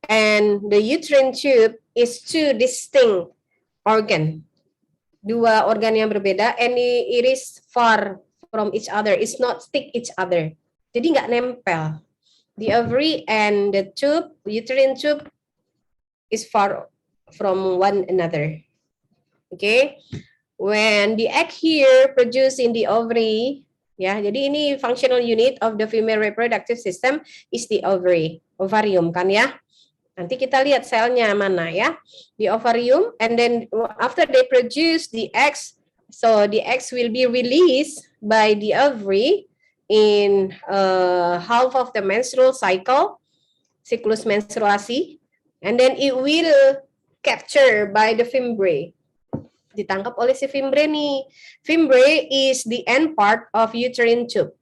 and the uterine tube is two distinct organ. Dua organ yang berbeda, and it is far from each other. It's not stick each other. Jadi nggak nempel. The ovary and the tube, uterine tube, is far from one another. Okay, when the egg here produced in the ovary, ya, jadi ini functional unit of the female reproductive system is the ovary, ovarium kan ya. Nanti kita lihat selnya mana ya, the ovarium, and then after they produce the eggs, so the eggs will be released by the ovary in half of the menstrual cycle, siklus menstruasi, and then it will capture by the fimbriae. Ditangkap oleh si fimbriae nih. Fimbriae is the end part of uterine tube.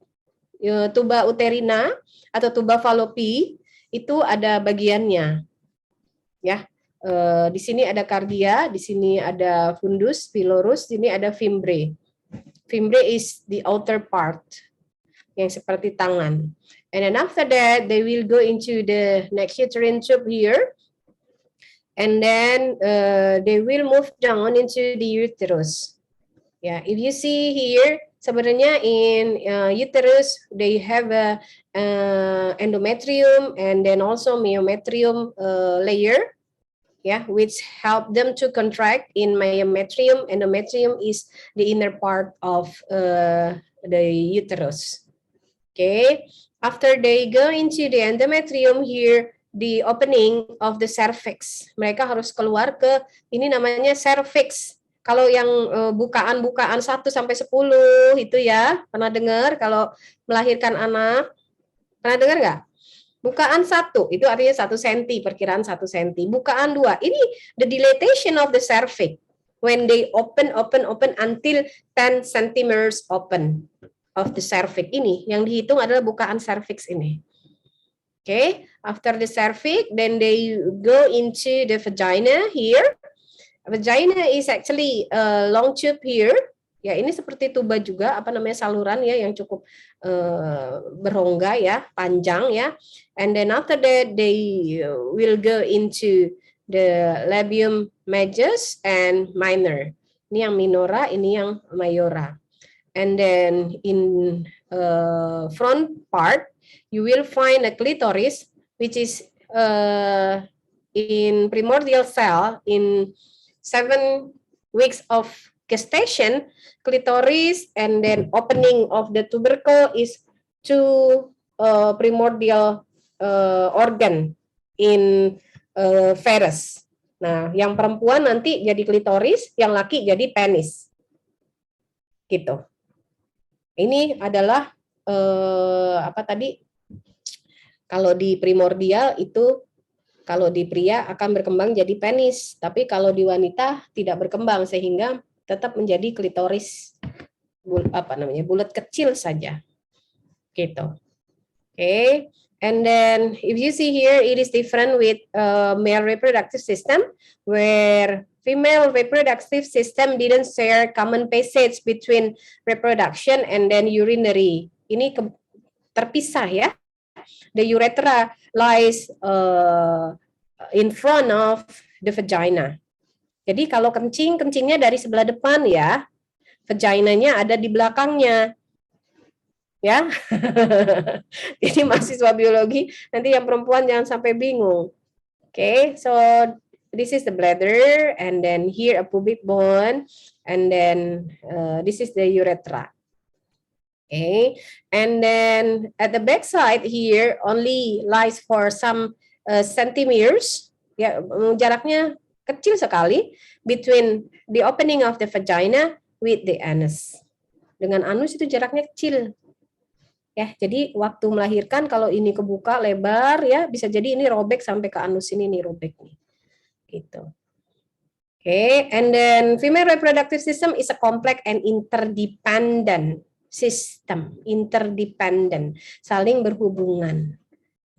Tuba uterina atau tuba fallopi itu ada bagiannya. Ya. Di sini ada cardia, di sini ada fundus, pylorus, di sini ada fimbriae. Fimbriae is the outer part yang seperti tangan. And then after that, they will go into the next uterine tube here. And then they will move down into the uterus. Yeah, if you see here, sebenarnya in uterus, they have a endometrium and then also myometrium layer. Yeah, which help them to contract in myometrium. Endometrium is the inner part of the uterus. Okay, after they go into the endometrium here, the opening of the cervix. Mereka harus keluar ke, ini namanya cervix. Kalau yang bukaan-bukaan 1 sampai 10 itu ya, pernah dengar kalau melahirkan anak? Pernah dengar nggak? Bukaan 1, itu artinya 1 cm, perkiraan 1 cm. Bukaan 2, ini the dilatation of the cervix. When they open until 10 centimeters open of the cervix ini, yang dihitung adalah bukaan cervix ini. Okay, after the cervix, then they go into the vagina here. Vagina is actually a long tube here. Ya, ini seperti tuba juga, apa namanya, saluran ya yang cukup berongga ya, panjang ya. And then after that, they will go into the labium majus and minor. Ini yang minora, ini yang mayora. And then in front part, you will find a clitoris, which is in primordial cell in 7 weeks of gestation. Clitoris and then opening of the tubercle is 2 primordial organ in fetus. Nah, yang perempuan nanti jadi klitoris, yang laki jadi penis. Gitu. Ini adalah apa tadi? Kalau di primordial itu, kalau di pria akan berkembang jadi penis, tapi kalau di wanita tidak berkembang sehingga tetap menjadi klitoris, apa namanya, bulat kecil saja, gitu. Okay, and then if you see here, it is different with male reproductive system, where female reproductive system didn't share common passage between reproduction and then urinary. Ini terpisah ya. The urethra lies in front of the vagina. Jadi kalau kencing, kencingnya dari sebelah depan ya. Vaginanya ada di belakangnya. Ya. Jadi mahasiswa biologi nanti yang perempuan jangan sampai bingung. Okay, so this is the bladder, and then here a pubic bone, and then this is the urethra. Okay, and then at the back side here only lies for some centimeters. Ya, jaraknya kecil sekali between the opening of the vagina with the anus. Dengan anus itu jaraknya kecil. Ya, jadi waktu melahirkan kalau ini kebuka lebar ya, bisa jadi ini robek sampai ke anus ini nih, robek nih. Gitu. Okay, and then female reproductive system is a complex and interdependent system, interdependent, saling berhubungan.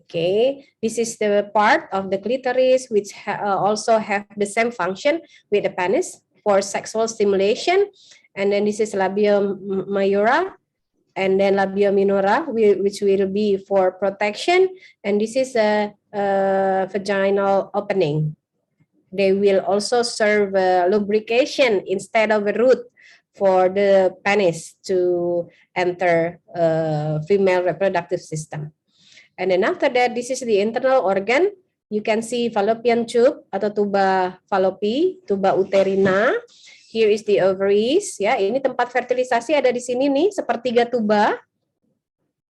Okay, this is the part of the clitoris which also have the same function with the penis for sexual stimulation. And then this is labia majora, and then labia minora, which will be for protection. And this is a vaginal opening. They will also serve lubrication instead of a root for the penis to enter female reproductive system. And then after that, this is the internal organ. You can see fallopian tube atau tuba fallopi, tuba uterina. Here is the ovaries. Ya, ini tempat fertilisasi ada di sini nih, sepertiga tuba.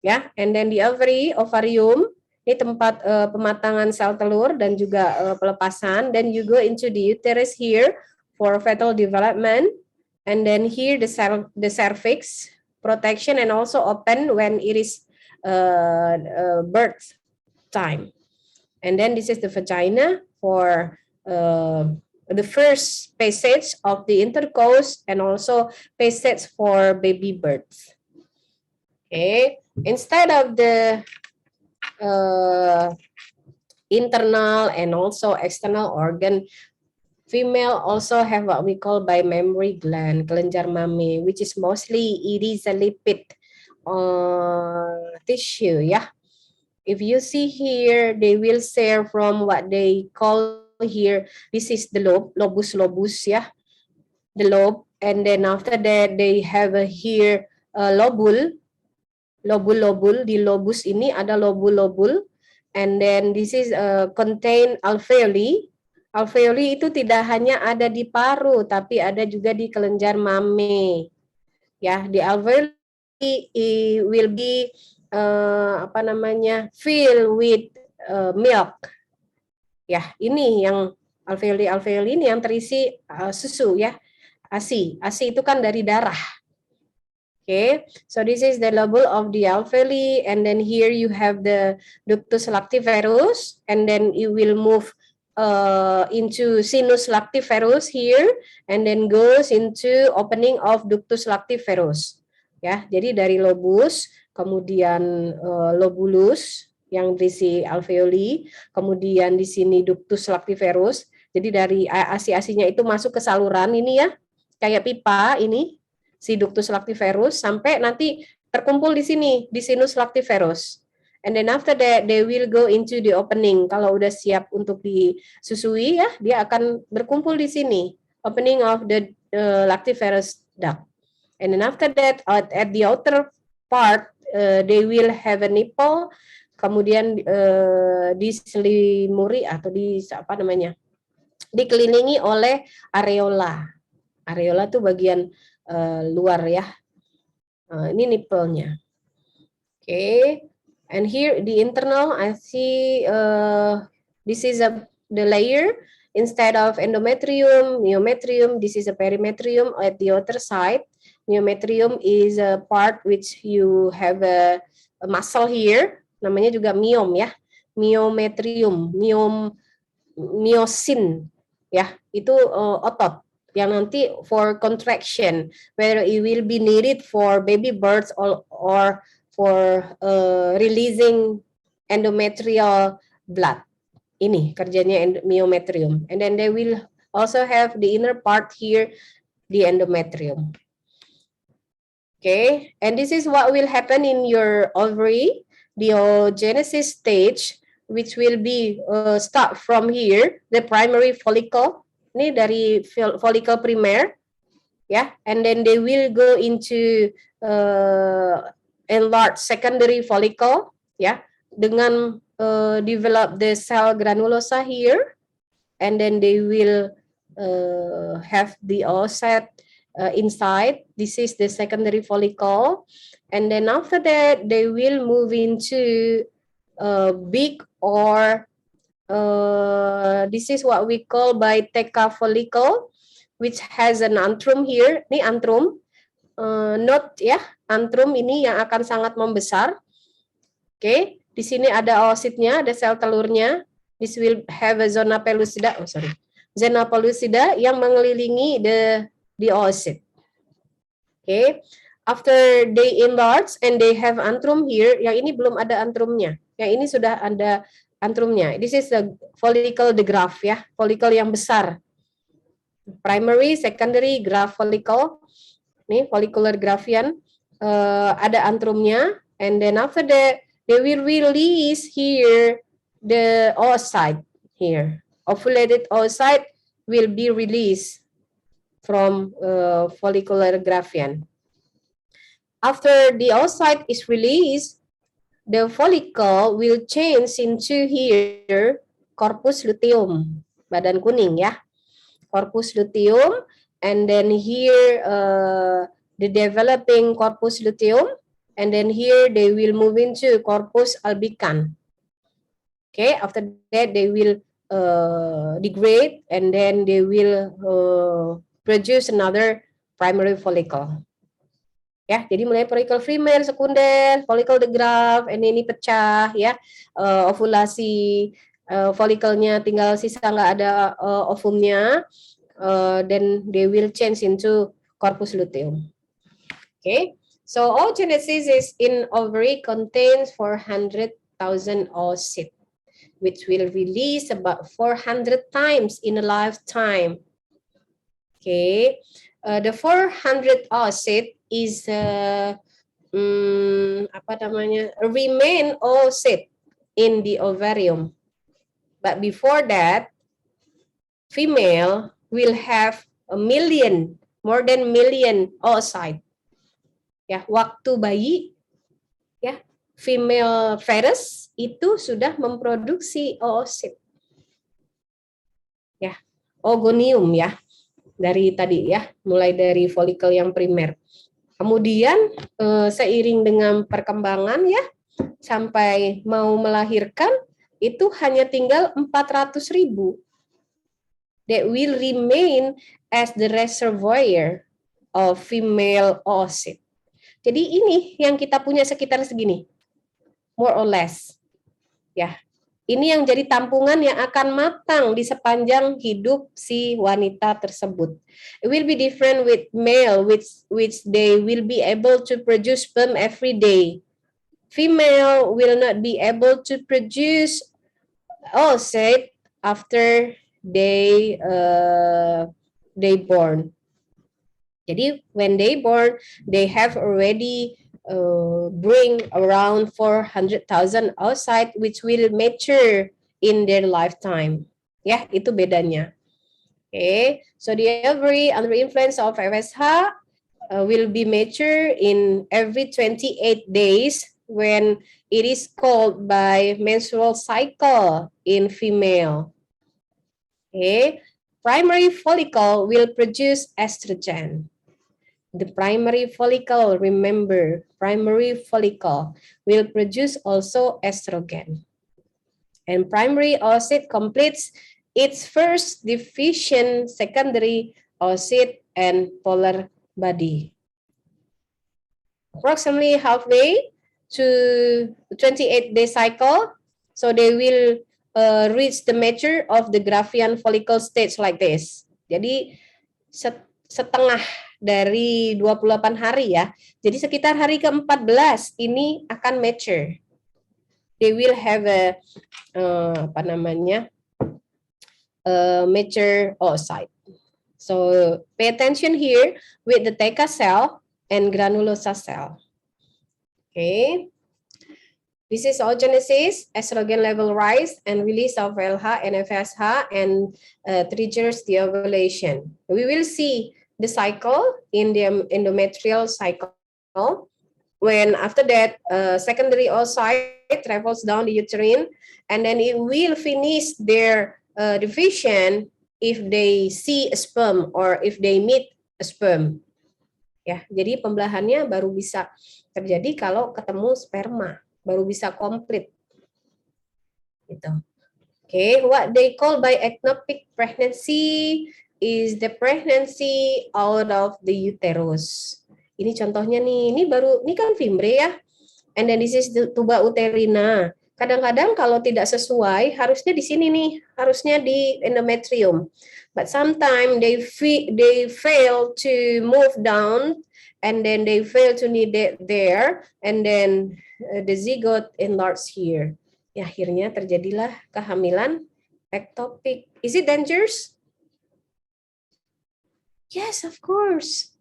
Ya, and then the ovary, ovarium. Ini tempat pematangan sel telur dan juga pelepasan. Then you go into the uterus here for fetal development. And then here the cervix, protection and also open when it is birth time. And then this is the vagina for the first passage of the intercourse and also passage for baby birth. Okay, instead of the internal and also external organ, female also have what we call bimammary gland, kelenjar mame, which is mostly it is a lipid tissue. Yeah, if you see here, they will share from what they call here. This is the lobe, lobus lobus. Yeah, the lobe, and then after that they have here lobule. Lobul-lobul, di lobus ini ada lobul-lobul, and then this is contain alveoli. Alveoli itu tidak hanya ada di paru, tapi ada juga di kelenjar mame. Ya, di alveoli will be fill with milk. Ya, ini yang alveoli ini yang terisi susu ya, ASI. ASI itu kan dari darah. Okay, so this is the lobule of the alveoli, and then here you have the ductus lactiferus, and then it will move into sinus lactiferus here, and then goes into opening of ductus lactiferus. Ya, jadi dari lobus, kemudian lobulus yang berisi alveoli, kemudian di sini ductus lactiferus. Jadi dari ASI-ASInya itu masuk ke saluran ini ya, kayak pipa ini. Si ductus lactiferus sampai nanti terkumpul di sini di sinus lactiferus, and then after that they will go into the opening. Kalau udah siap untuk disusui ya, dia akan berkumpul di sini, opening of the lactiferous duct, and then after that at the outer part they will have a nipple, kemudian diselimuri atau dikelilingi oleh areola. Areola tuh bagian luar ya, ini nipple-nya. Okay, and here the internal I see this is the layer instead of endometrium, myometrium. This is a perimetrium at the other side. Myometrium is a part which you have a muscle here, namanya juga myom ya, myometrium, myosin ya, itu otot yang nanti for contraction, where it will be needed for baby births or for releasing endometrial blood. Ini kerjanya myometrium. And then they will also have the inner part here, the endometrium. Okay, and this is what will happen in your ovary, the oogenesis stage, which will be start from here, the primary follicle. Ini dari follicle primer, ya, and then they will go into enlarged secondary follicle, ya, dengan develop the cell granulosa here, and then they will have the oocyte inside. This is the secondary follicle, and then after that they will move into big or this is what we call Bytheca follicle, which has an antrum here. Ini antrum, note ya, antrum ini yang akan sangat membesar. Oke, di sini ada oositnya, ada sel telurnya. This will have a zona pellucida, zona pellucida yang mengelilingi the oocyte. Oke, after they enlarge and they have antrum here, yang ini belum ada antrumnya. Ya, ini sudah ada antrumnya. This is the follicle, the graph ya, follicle yang besar. Primary, secondary, graph follicle. Nih, follicular graphian. Ada antrumnya. And then after that, they will release here the oocyte here. Ovulated oocyte will be released from follicular graphian. After the oocyte is released, the follicle will change into here corpus luteum, badan kuning ya, corpus luteum, and then here the developing corpus luteum, and then here they will move into corpus albicans. Okay, after that they will degrade, and then they will produce another primary follicle. Ya, jadi mulai follicle primer, sekunder, follicle the graph, ini pecah ya, ovulasi, follicle-nya tinggal sisa nggak ada ovumnya, then they will change into corpus luteum. Okay, so oogenesis is in ovary contains 400,000 oocytes, which will release about 400 times in a lifetime. Okay, the 400 oocyte is remain oocyte in the ovarium, but before that, female will have more than million oocyte. Ya, waktu bayi, ya, female fetus itu sudah memproduksi oocyte. Ya, oogonium ya, dari tadi ya, mulai dari folikel yang primer. Kemudian seiring dengan perkembangan ya, sampai mau melahirkan itu hanya tinggal 400.000 that will remain as the reservoir of female oocyte. Jadi ini yang kita punya sekitar segini, more or less. Ya, ini yang jadi tampungan yang akan matang di sepanjang hidup si wanita tersebut. It will be different with male, which they will be able to produce sperm every day. Female will not be able to produce oocyte after they born. Jadi when they born, they have already bring around 400,000 oocyte which will mature in their lifetime. Ya, itu bedanya. Okay, so the ovary under influence of FSH will be mature in every 28 days when it is called by menstrual cycle in female. Okay, primary follicle will produce estrogen. The primary follicle, remember, primary follicle will produce also estrogen. And primary oocyte completes its first division, secondary oocyte and polar body. Approximately halfway to 28-day cycle, so they will reach the mature of the Graafian follicle stage like this. Jadi setengah dari 28 hari ya. Jadi sekitar hari ke-14 ini akan mature. They will have a mature oocyte. So pay attention here with the theca cell and granulosa cell. Okay. This is oogenesis, estrogen level rise and release of LH and FSH, and triggers the ovulation. We will see the cycle in the endometrial cycle, when after that secondary oocyte travels down the uterine, and then it will finish their division if they see a sperm or if they meet a sperm. Ya, jadi pembelahannya baru bisa terjadi kalau ketemu sperma, baru bisa komplit. Gitu. Okay, what they call by ectopic pregnancy is the pregnancy out of the uterus. Ini contohnya nih, ini kan fimbre ya. And then this is the tuba uterina. Kadang-kadang kalau tidak sesuai, harusnya di sini nih, harusnya di endometrium. But sometimes they fail to move down, and then they fail to need it there, and then the zygote enlarge here. Ya, akhirnya terjadilah kehamilan ectopic. Is it dangerous? Yes, of course.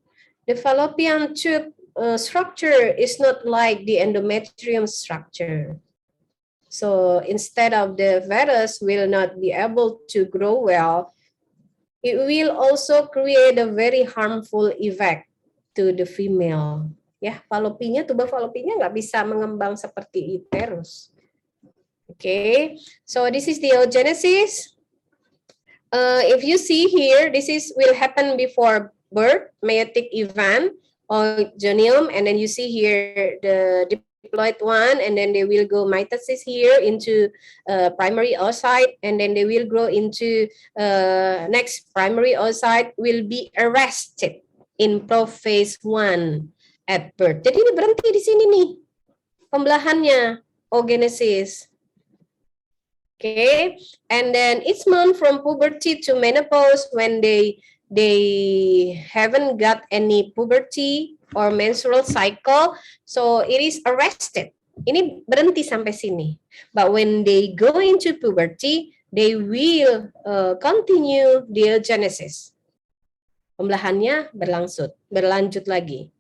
The fallopian tube structure is not like the endometrium structure. So instead of the fetus will not be able to grow well, it will also create a very harmful effect to the female. Ya, falopinya, tuba falopinya nggak bisa mengembang seperti uterus. Okay, so this is the oogenesis. If you see here, this is will happen before birth, meiotic event, oogonium, and then you see here the diploid one, and then they will go mitosis here into primary oocyte, and then they will grow into next primary oocyte will be arrested in prophase 1 at birth. Jadi ini berhenti di sini nih pembelahannya, oogenesis. Okay, and then each month from puberty to menopause, when they haven't got any puberty or menstrual cycle, so it is arrested. Ini berhenti sampai sini. But when they go into puberty, they will continue the oogenesis. Pembelahannya berlanjut lagi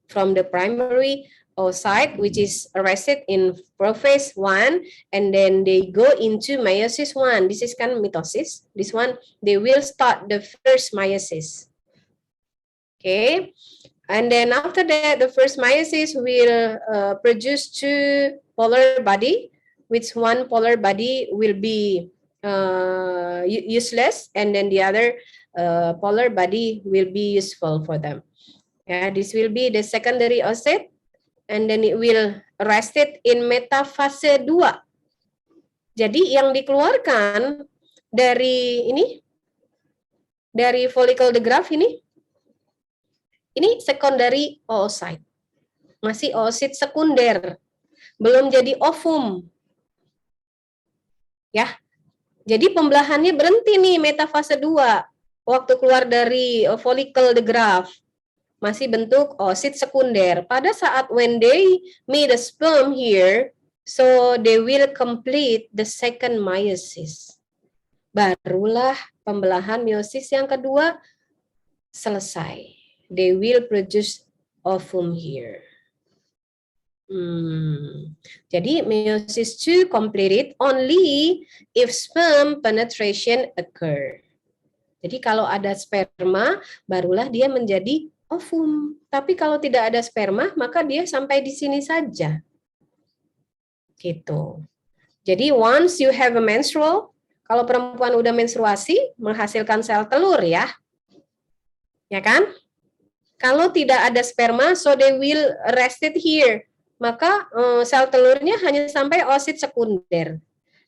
from the primary oocyte, which is arrested in prophase 1, and then they go into meiosis 1. This is kan mitosis. This one, they will start the first meiosis. Okay, and then after that, the first meiosis will produce two polar body, which one polar body will be useless, and then the other polar body will be useful for them. Yeah, this will be the secondary oocyte, and then it will arrested in metafase 2. Jadi yang dikeluarkan dari ini, dari follicle the graph ini secondary oocyte. Masih oocyte sekunder. Belum jadi ovum. Ya. Jadi pembelahannya berhenti nih metafase 2. Waktu keluar dari follicle the graph. Masih bentuk oocyte sekunder. Pada saat when they meet the sperm here, so they will complete the second meiosis. Barulah pembelahan meiosis yang kedua selesai. They will produce ovum here. Jadi meiosis 2 completed only if sperm penetration occur. Jadi kalau ada sperma, barulah dia menjadi ovum. Tapi kalau tidak ada sperma, maka dia sampai di sini saja. Gitu. Jadi once you have a menstrual, kalau perempuan udah menstruasi, menghasilkan sel telur ya. Ya kan? Kalau tidak ada sperma, so they will rested here. Maka sel telurnya hanya sampai oosit sekunder.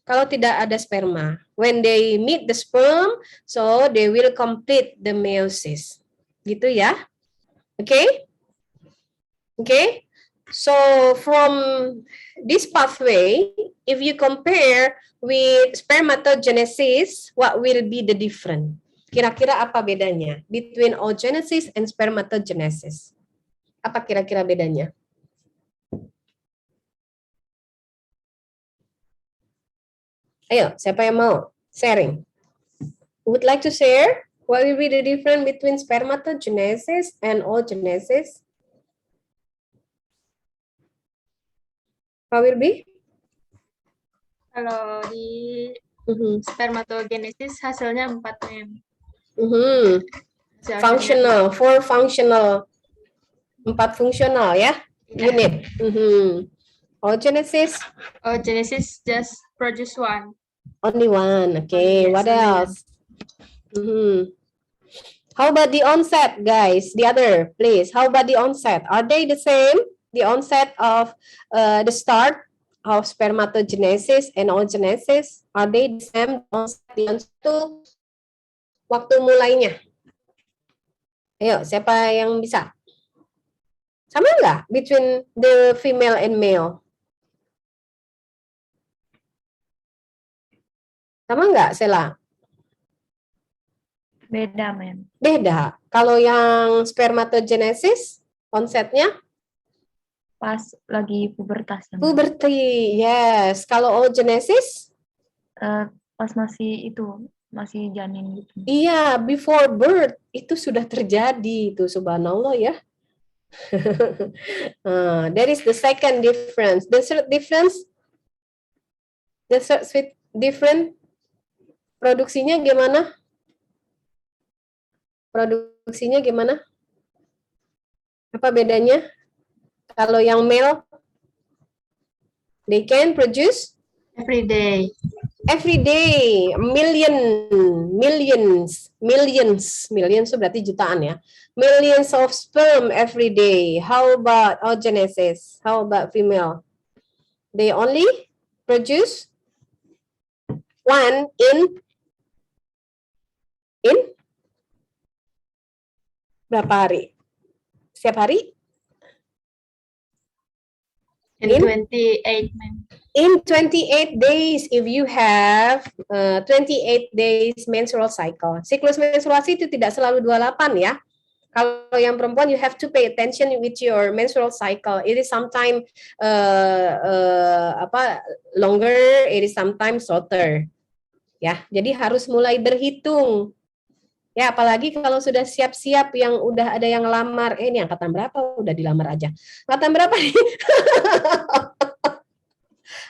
Kalau tidak ada sperma. When they meet the sperm, so they will complete the meiosis. Gitu ya. Okay? Okay? So from this pathway, if you compare with spermatogenesis, what will be the difference? Kira-kira apa bedanya between oogenesis and spermatogenesis? Apa kira-kira bedanya? Ayo, siapa yang mau sharing? Would like to share? What will be the difference between spermatogenesis and oogenesis? How will be? Kalau di spermatogenesis hasilnya 4 mem. Functional, 4 functional. 4 fungsional ya, unit. Oogenesis? Oogenesis just produce 1. Only 1. Okay, what else? How about the onset, guys? The other, please. How about the onset? Are they the same? The onset of the start of spermatogenesis and oogenesis, are they the same? Onset itu waktu mulainya. Ayo, siapa yang bisa? Sama nggak between the female and male? Sama nggak, Sela? Beda, Mem. Beda. Kalau yang spermatogenesis, onsetnya? pas lagi pubertas. ya, Mbak. Puberty, yes. Kalau oogenesis? Pas masih janin gitu. Iya, before birth itu sudah terjadi itu, subhanallah ya. That is the second difference. The third difference, different produksinya gimana? Produksinya gimana? Apa bedanya? Kalau yang male, they can produce Every day. every day, millions itu berarti jutaan ya. Millions of sperm every day. How about oogenesis? How about female? They only produce one in berapa hari? Setiap hari? In In? 28, ma'am. In 28 days, if you have 28 days menstrual cycle. Siklus menstruasi itu tidak selalu 28 ya. Kalau yang perempuan, you have to pay attention with your menstrual cycle. It is sometimes longer, it is sometimes shorter. Ya, jadi harus mulai berhitung. Ya, apalagi kalau sudah siap-siap yang udah ada yang lamar. Ini angkatan berapa? Udah dilamar aja. Angkatan berapa nih?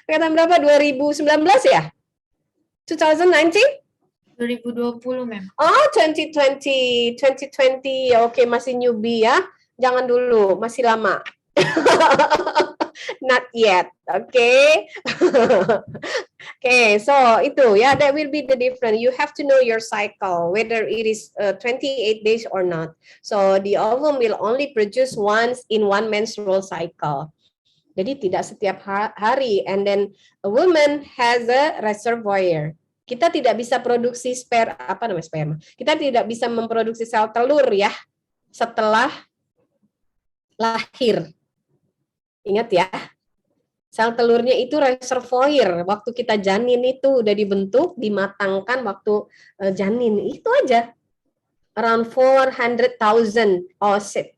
Angkatan berapa? 2019 ya? 2019? 2020, ma'am. Oh, 2020. Oke, masih newbie ya. Jangan dulu, masih lama. Not yet. Okay. Okay, so itu ya, that will be the difference. You have to know your cycle, whether it is 28 days or not. So the ovum will only produce once in one menstrual cycle. Jadi tidak setiap hari. And then a woman has a reservoir. Kita tidak bisa produksi sperma. Kita tidak bisa memproduksi sel telur ya setelah lahir. Ingat ya, sel telurnya itu reservoir. Waktu kita janin itu udah dibentuk, dimatangkan waktu janin. Itu aja. Around 400,000 oocyte.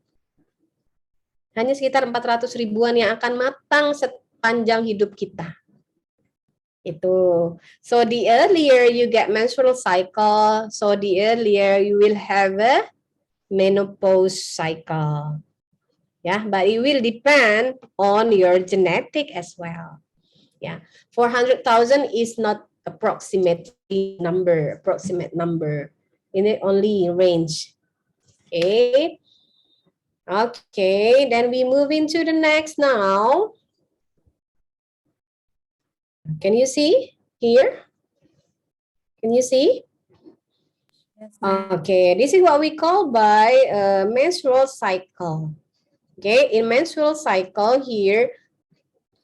Hanya sekitar 400 ribuan yang akan matang sepanjang hidup kita. Itu. So the earlier you get menstrual cycle, so the earlier you will have a menopause cycle. Yeah, but it will depend on your genetic as well. Yeah, 400,000 is not approximate number. Ini only range. Okay. Okay, then we move into the next now. Can you see here? Can you see? Yes, Okay, this is what we call by menstrual cycle. Okay, in menstrual cycle here,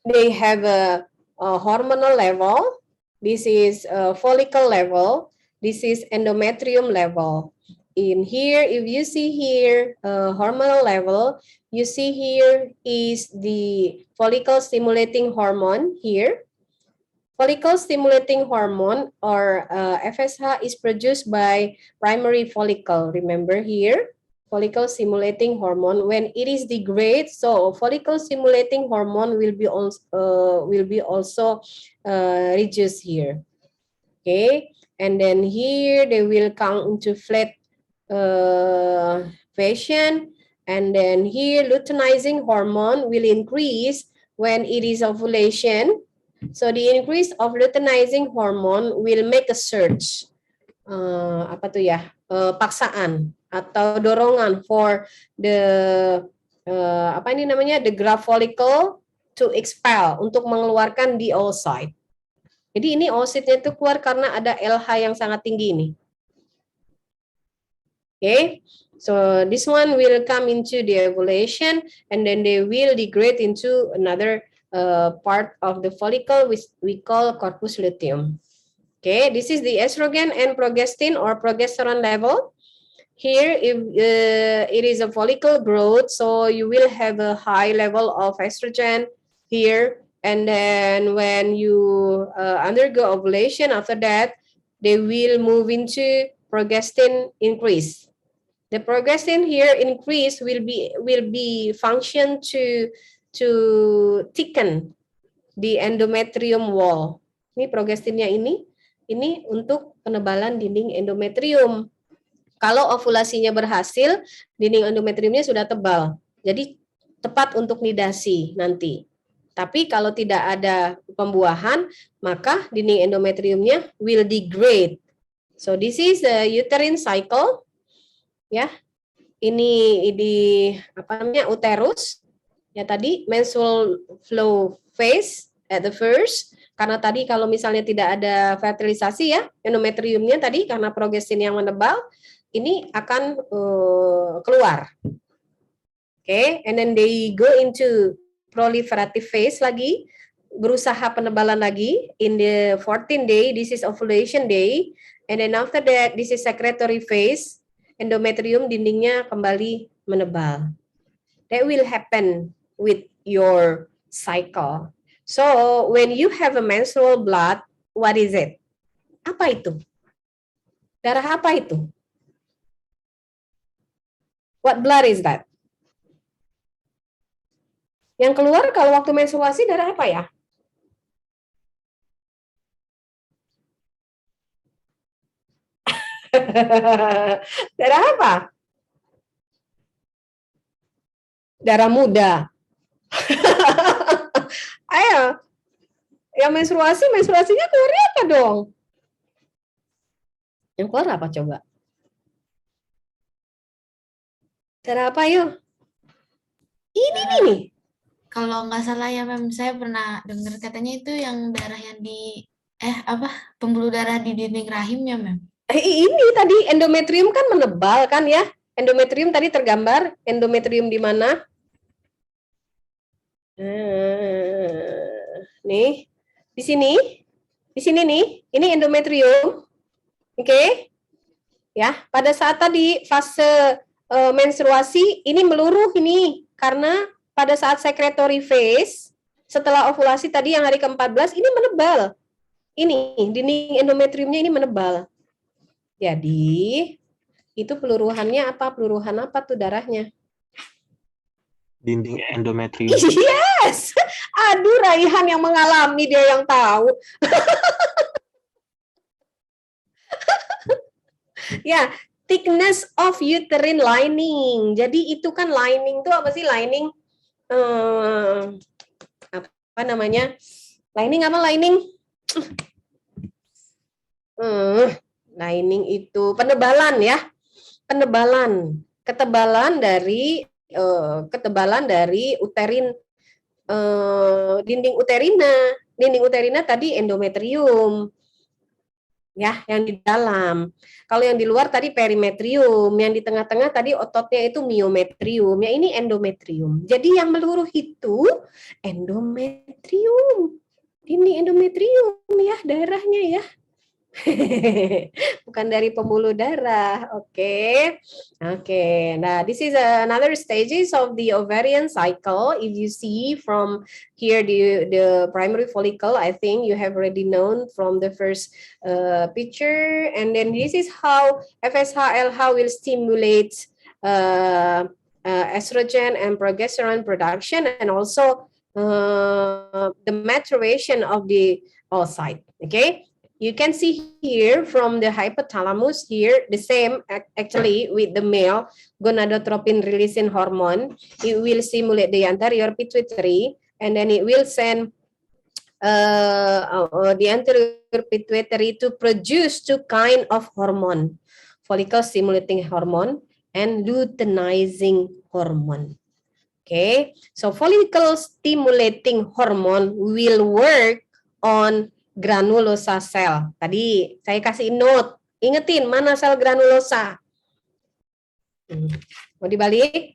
they have a hormonal level. This is a follicle level. This is endometrium level. In here, if you see here hormonal level, you see here is the follicle stimulating hormone here. Follicle stimulating hormone or FSH is produced by primary follicle. Remember here? Follicle stimulating hormone, when it is degraded, so follicle stimulating hormone will be also reduced here. Okay, and then here they will come into flat fashion, and then here luteinizing hormone will increase when it is ovulation. So the increase of luteinizing hormone will make a surge. Paksaan atau dorongan for the the Graafian follicle to expel, untuk mengeluarkan the oocyte. Jadi ini oocyte-nya itu keluar karena ada LH yang sangat tinggi ini. Okay, so this one will come into the ovulation and then they will degrade into another part of the follicle which we call corpus luteum. Okay, this is the estrogen and progestin or progesterone level. Here, if it is a follicle growth, so you will have a high level of estrogen here. And then when you undergo ovulation, after that, they will move into progestin increase. The progestin here increase will be function to to thicken the endometrium wall. Ini progestinnya ini untuk penebalan dinding endometrium. Kalau ovulasinya berhasil, dinding endometriumnya sudah tebal. Jadi tepat untuk nidasi nanti. Tapi kalau tidak ada pembuahan, maka dinding endometriumnya will degrade. So this is the uterine cycle. Ya. Ini di apa namanya? Uterus. Ya tadi menstrual flow phase at the first. Karena tadi kalau misalnya tidak ada fertilisasi ya, endometriumnya tadi karena progestin yang menebal, ini akan keluar. Okay, and then they go into proliferative phase lagi, berusaha penebalan lagi. In the 14th day, this is ovulation day, and then after that, this is secretory phase. Endometrium dindingnya kembali menebal. That will happen with your cycle. So when you have a menstrual blood, what is it? Apa itu? Darah apa itu? What blood is that? Yang keluar kalau waktu menstruasi darah apa ya? Darah apa? Darah muda. Ayo, yang menstruasinya keluarnya apa dong? Yang keluar apa coba? Darah apa yuk? Ini nih. Kalau nggak salah ya, Mem, saya pernah dengar katanya itu yang darah yang di pembuluh darah di dinding rahim ya, Mem. Ini tadi endometrium kan menebal kan ya? Endometrium tadi tergambar endometrium di mana? Nih, di sini nih, ini endometrium, oke? Ya, pada saat tadi fase menstruasi ini meluruh ini karena pada saat secretory phase setelah ovulasi tadi yang hari ke-14 ini menebal, ini dinding endometriumnya ini menebal. Jadi itu peluruhannya apa? Peluruhan apa tuh darahnya? Dinding endometrium. Yes. Aduh, Raihan yang mengalami, dia yang tahu. Ya, thickness of uterine lining. Jadi itu kan lining tuh apa sih? Lining apa namanya? Lining apa lining? Lining itu penebalan ya. Penebalan, ketebalan dari uterin, dinding uterina tadi endometrium ya, yang di dalam. Kalau yang di luar tadi perimetrium, yang di tengah-tengah tadi ototnya itu myometrium, ya ini endometrium. Jadi yang meluruh itu endometrium, ini endometrium ya daerahnya ya. Bukan dari pembuluh darah. Oke. Nah, this is another stages of the ovarian cycle. If you see from here the primary follicle, I think you have already known from the first picture. And then this is how FSH-LH will stimulate estrogen and progesterone production, and also the maturation of the oocyte. Okay. You can see here from the hypothalamus here, the same actually with the male gonadotropin releasing hormone. It will stimulate the anterior pituitary, and then it will send the anterior pituitary to produce two kind of hormone, follicle stimulating hormone and luteinizing hormone. Okay, so follicle stimulating hormone will work on granulosa cell. Tadi saya kasih note, ingetin mana sel granulosa. Mau dibalik?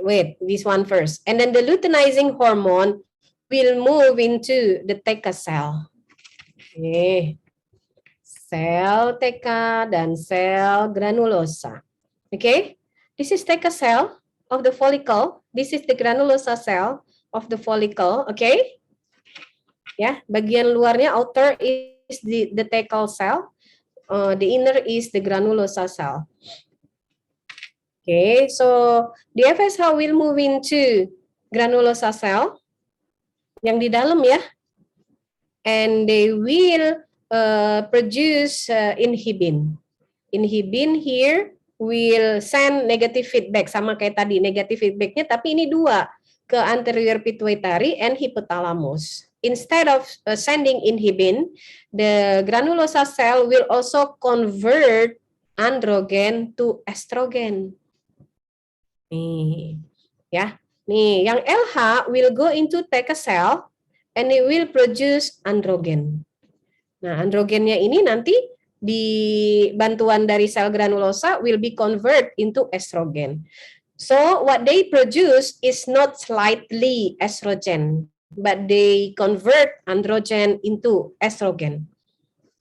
Wait, this one first. And then the luteinizing hormone will move into the TK cell. Okay. Sel TK dan sel granulosa. Okay, this is TK cell of the follicle. This is the granulosa cell of the follicle. Okay. Ya, bagian luarnya outer is the thecal cell, the inner is the granulosa cell. Okay, so the FSH will move into granulosa cell yang di dalam ya, and they will produce inhibin. Inhibin here will send negative feedback, sama kayak tadi negative feedbacknya, tapi ini dua, ke anterior pituitary and hypothalamus. Instead of sending inhibin, the granulosa cell will also convert androgen to estrogen. Nih, ya. Nih, yang LH will go into TK cell and it will produce androgen. Nah, androgennya ini nanti di bantuan dari sel granulosa will be convert into estrogen. So what they produce is not slightly estrogen, but they convert androgen into estrogen.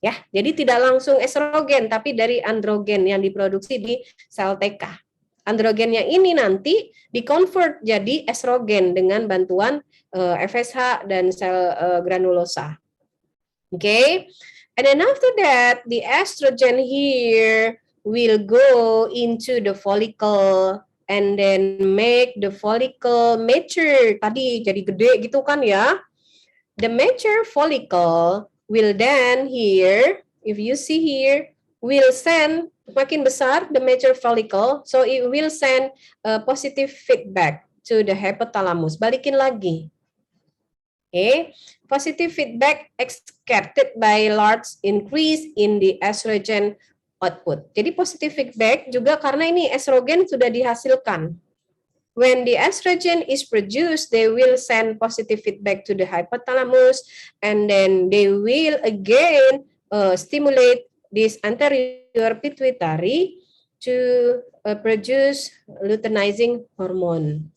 Ya, jadi tidak langsung estrogen, tapi dari androgen yang diproduksi di sel TK. Androgennya ini nanti di-convert jadi estrogen dengan bantuan FSH dan sel granulosa. Okay, and then after that, the estrogen here will go into the follicle and then make the follicle mature. Tadi jadi gede gitu kan ya. The mature follicle will then here, if you see here, will send makin besar the mature follicle, so it will send positive feedback to the hypothalamus. Balikin lagi. Okay, positive feedback exerted by large increase in the estrogen output. Jadi positive feedback juga karena ini estrogen sudah dihasilkan. When the estrogen is produced, they will send positive feedback to the hypothalamus, and then they will again stimulate this anterior pituitary to produce luteinizing hormone.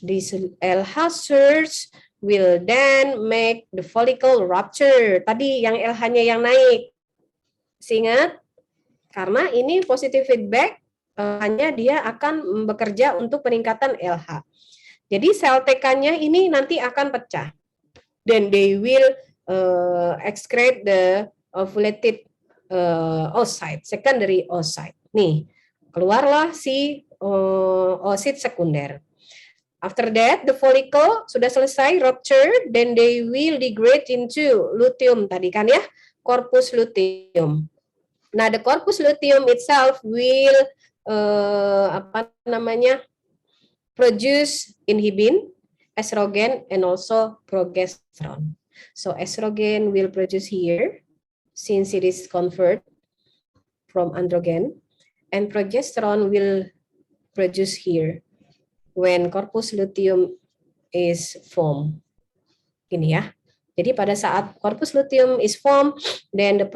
This LH surge will then make the follicle rupture. Tadi yang LH-nya yang naik. Ingat? Karena ini positive feedback, hanya dia akan bekerja untuk peningkatan LH. Jadi sel TK-nya ini nanti akan pecah. Then they will excrete the ovulated oocyte, secondary oocyte. Nih, keluarlah si oocyte sekunder. After that, the follicle sudah selesai rupture, then they will degrade into luteum tadi kan ya, corpus luteum. Nah, the corpus luteum itself will produce inhibin, estrogen, and also progesterone. So estrogen will produce here, since it is converted from androgen, and progesterone will produce here when corpus luteum is formed. Ini ya. Jadi pada saat corpus luteum is formed, then the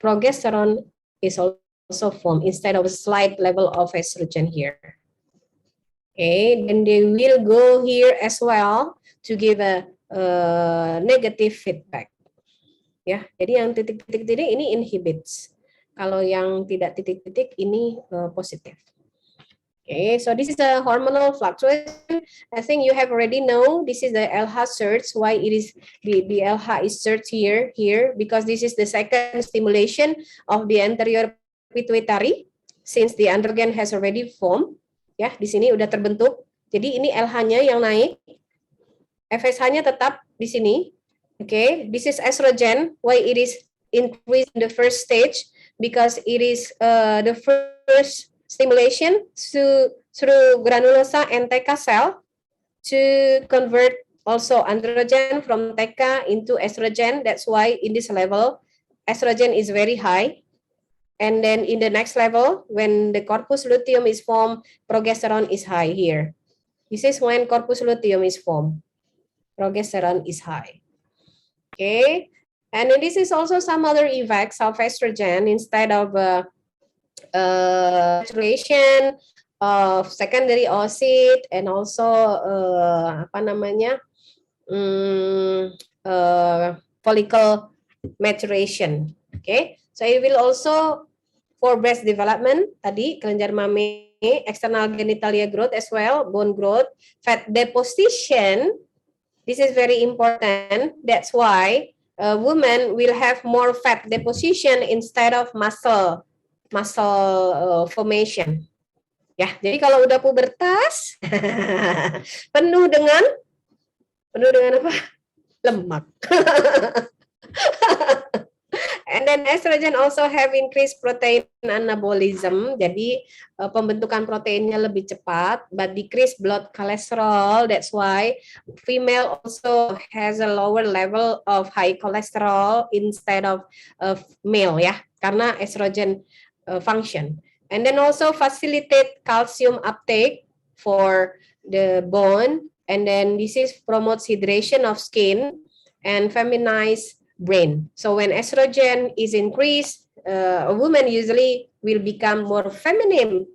progesterone is also formed instead of a slight level of estrogen here. Okay, then they will go here as well to give a negative feedback. Ya, jadi yang titik-titik ini inhibits. Kalau yang tidak titik-titik ini positif. Okay, so this is a hormonal fluctuation. I think you have already know this is the LH surge. Why it is the LH is surge here because this is the second stimulation of the anterior pituitary since the androgen has already formed. Ya, di sini udah terbentuk. Jadi ini LH-nya yang naik. FSH-nya tetap di sini. Okay, this is estrogen. Why it is increased in the first stage? Because it is the first stimulation through granulosa and TK cell to convert also androgen from TK into estrogen. That's why in this level, estrogen is very high. And then in the next level, when the corpus luteum is formed, progesterone is high here. This is when corpus luteum is formed. Progesterone is high. Okay. And then this is also some other effects of estrogen instead of maturation of secondary oocyte and also follicle maturation. Okay, so it will also for breast development tadi kelenjar mame, external genitalia growth as well, bone growth, fat deposition. This is very important. That's why women will have more fat deposition instead of muscle formation. Ya, jadi kalau udah pubertas penuh dengan apa? Lemak. And then estrogen also have increased protein anabolism. Jadi pembentukan proteinnya lebih cepat, but decrease blood cholesterol. That's why female also has a lower level of high cholesterol instead of male ya, karena estrogen function. And then also facilitate calcium uptake for the bone. And then this is promotes hydration of skin and feminize brain. So when estrogen is increased, a woman usually will become more feminine.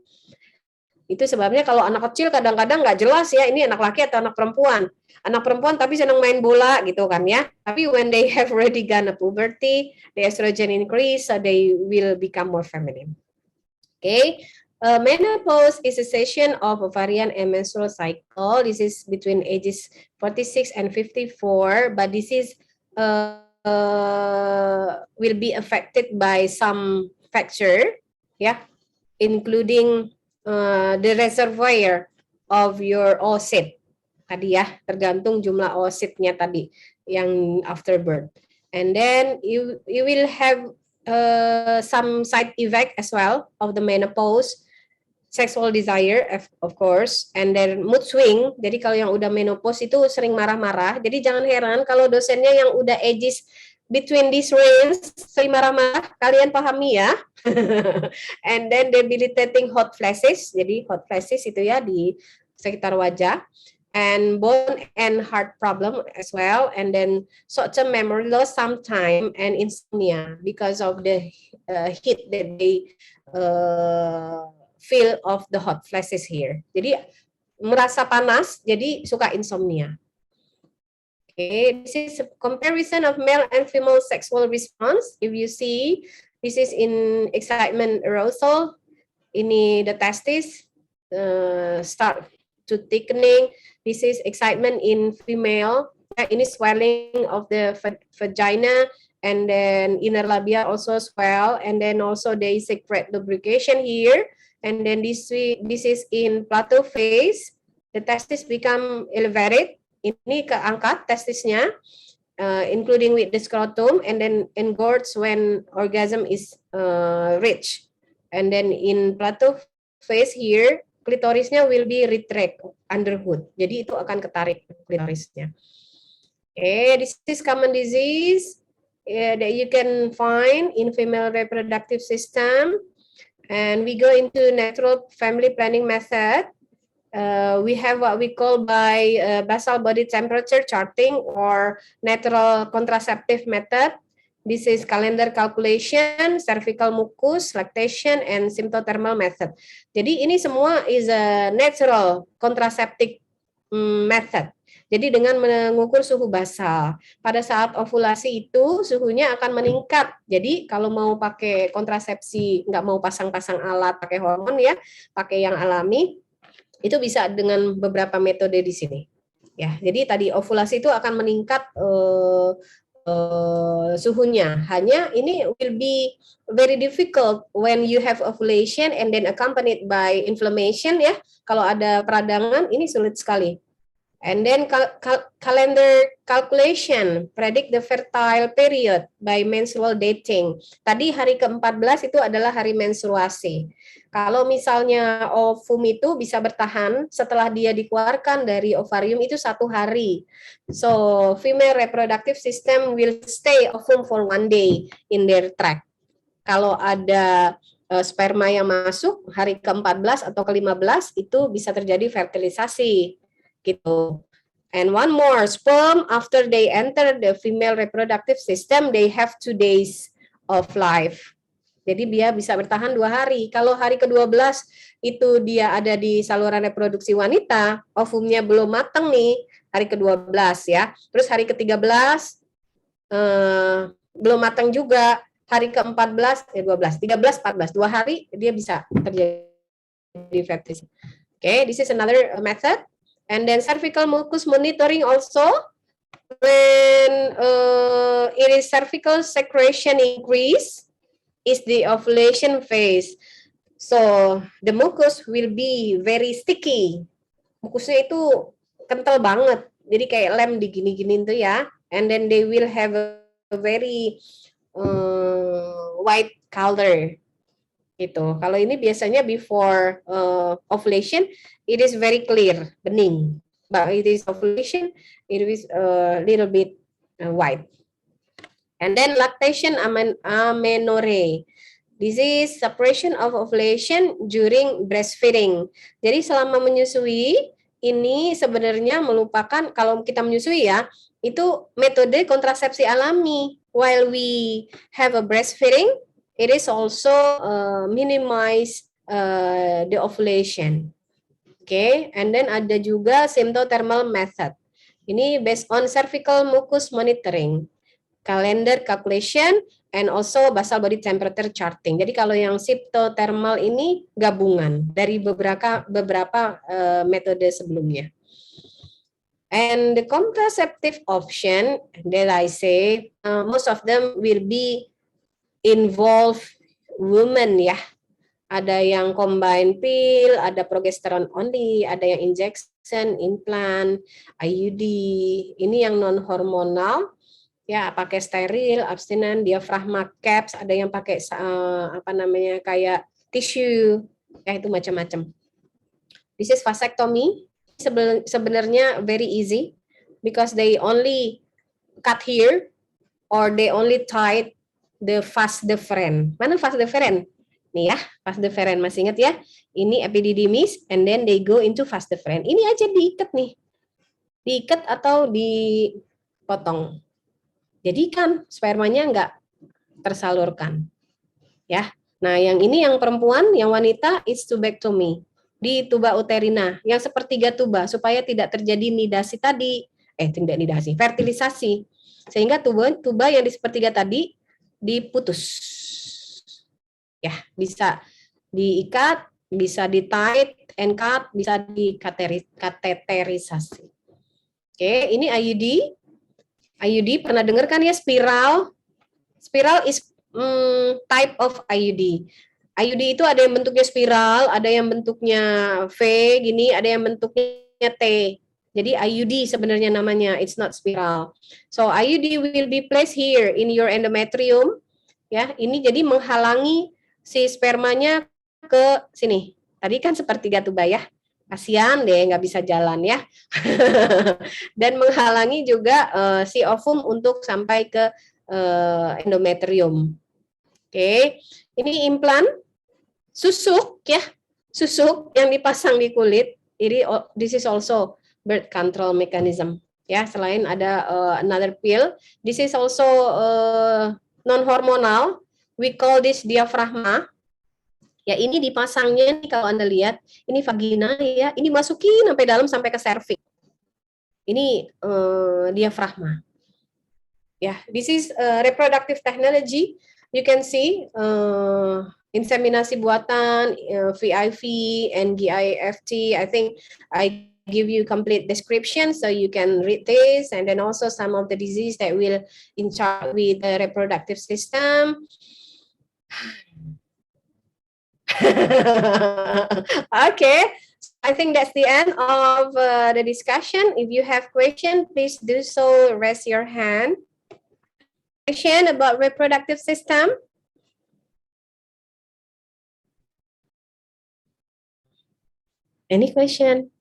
Itu sebabnya kalau anak kecil kadang-kadang nggak jelas ya, ini anak laki atau anak perempuan. Anak perempuan tapi senang main bola gitu kan ya. Tapi when they have already gone a puberty, the estrogen increase, so they will become more feminine. Okay. Menopause is a cessation of ovarian and menstrual cycle. This is between ages 46 and 54, but this is will be affected by some factor, yeah, including the reservoir of your oocyte tadi ya, tergantung jumlah oocyte-nya tadi yang after birth. And then you will have some side effect as well of the menopause, sexual desire of course, and then mood swing. Jadi kalau yang udah menopause itu sering marah-marah. Jadi jangan heran kalau dosennya yang udah ages between this range sering marah-marah, kalian pahami ya. And then debilitating hot flashes. Jadi hot flashes itu ya di sekitar wajah. And bone and heart problem as well, and then short-term memory loss sometime, and insomnia because of the heat that they feel of the hot flashes here. Jadi merasa panas, jadi suka insomnia. Okay, this is a comparison of male and female sexual response. If you see, this is in excitement arousal. Ini the testes start to thickening. This is excitement in female. Ini swelling of the vagina, and then inner labia also swell, and then also they secrete lubrication here. And then this is in plateau phase. The testis become elevated. Ini keangkat testisnya, including with the scrotum, and then engorge when orgasm is reached. And then in plateau phase here, klitorisnya will be retract underhood. Jadi itu akan ketarik klitorisnya. Okay, this is common disease that you can find in female reproductive system. And we go into natural family planning method. We have what we call by basal body temperature charting or natural contraceptive method. This is calendar calculation, cervical mucus, lactation, and symptothermal method. Jadi ini semua is a natural contraceptive method. Jadi dengan mengukur suhu basal. Pada saat ovulasi itu suhunya akan meningkat. Jadi kalau mau pakai kontrasepsi, nggak mau pasang-pasang alat, pakai hormon ya, pakai yang alami, itu bisa dengan beberapa metode di sini. Ya, jadi tadi ovulasi itu akan meningkat suhunya. Hanya ini will be very difficult when you have ovulation and then accompanied by inflammation ya. Kalau ada peradangan ini sulit sekali. And then calendar calculation, predict the fertile period by menstrual dating. Tadi hari ke-14 itu adalah hari menstruasi. Kalau misalnya ovum itu bisa bertahan setelah dia dikeluarkan dari ovarium itu 1 hari. So, female reproductive system will stay ovum for 1 day in their tract. Kalau ada sperma yang masuk hari ke-14 atau ke-15 itu bisa terjadi fertilisasi. Gitu. And one more, sperm after they enter the female reproductive system, they have 2 days of life. Jadi dia bisa bertahan 2 hari. Kalau hari ke-12 itu dia ada di saluran reproduksi wanita, ovumnya belum matang nih, hari ke-12 ya. Terus hari ke-13 belum matang juga, hari ke-14, 12, 13, 14, 2 hari dia bisa terjadi fertilisasi. Okay, this is another method. And then cervical mucus monitoring also, when it is cervical secretion increase, is the ovulation phase. So the mucus will be very sticky. Mukusnya itu kental banget. Jadi kayak lem digini-giniin tuh ya. And then they will have a very white color. Gitu. Kalau ini biasanya before ovulation, it is very clear, bening. But it is ovulation, it is a little bit white. And then lactation amenorrhea. This is suppression of ovulation during breastfeeding. Jadi selama menyusui, ini sebenarnya melupakan, kalau kita menyusui ya, itu metode kontrasepsi alami. While we have a breastfeeding, it is also minimize the ovulation. Okay, and then ada juga symptothermal method. Ini based on cervical mucus monitoring, calendar calculation, and also basal body temperature charting. Jadi kalau yang symptothermal ini gabungan dari beberapa metode sebelumnya. And the contraceptive option that I say, most of them will be involve women ya. Ada yang combine pill, ada progesteron only, ada yang injection, implant, IUD. Ini yang non hormonal. Ya, pakai steril, abstinen, diafragma caps, ada yang pakai kayak tisu, ya itu macam-macam. This is vasectomy. Sebenarnya very easy because they only cut here or they only tied the vas deferens. Mana vas deferens? Nih ya, vas deferens masih ingat ya? Ini epididymis and then they go into vas deferens. Ini aja diikat nih. Diikat atau dipotong. Jadi kan spermanya nggak tersalurkan, ya. Nah, yang ini yang perempuan, yang wanita is tubectomy di tuba uterina, yang sepertiga tuba supaya tidak terjadi nidasi tadi, tidak nidasi, fertilisasi, sehingga tuba yang di sepertiga tadi diputus, ya, bisa diikat, bisa di tight and cut, bisa dikateterisasi. Oke, ini IUD. IUD pernah dengar kan ya, spiral? Spiral is type of IUD. IUD itu ada yang bentuknya spiral, ada yang bentuknya V gini, ada yang bentuknya T. Jadi IUD sebenarnya namanya, it's not spiral. So IUD will be placed here in your endometrium. Ya, ini jadi menghalangi si spermanya ke sini. Tadi kan sepertiga tuba ya. Kasihan deh nggak bisa jalan ya. Dan menghalangi juga si ovum untuk sampai ke endometrium. Oke, ini implan susuk ya, susuk yang dipasang di kulit. This is also birth control mechanism ya. Selain ada another pill, this is also non hormonal. We call this diaphragma. Ya, ini dipasangnya nih kalau Anda lihat, ini vagina ya, ini masukin sampai dalam sampai ke serviks. Ini diafragma. Ya, this is reproductive technology. You can see inseminasi buatan, VIV, and GIFT. I think I give you complete description so you can read this, and then also some of the disease that will in charge with the reproductive system. Okay, I think that's the end of the discussion. If you have question, please do so. Raise your hand. Question about reproductive system? Any question?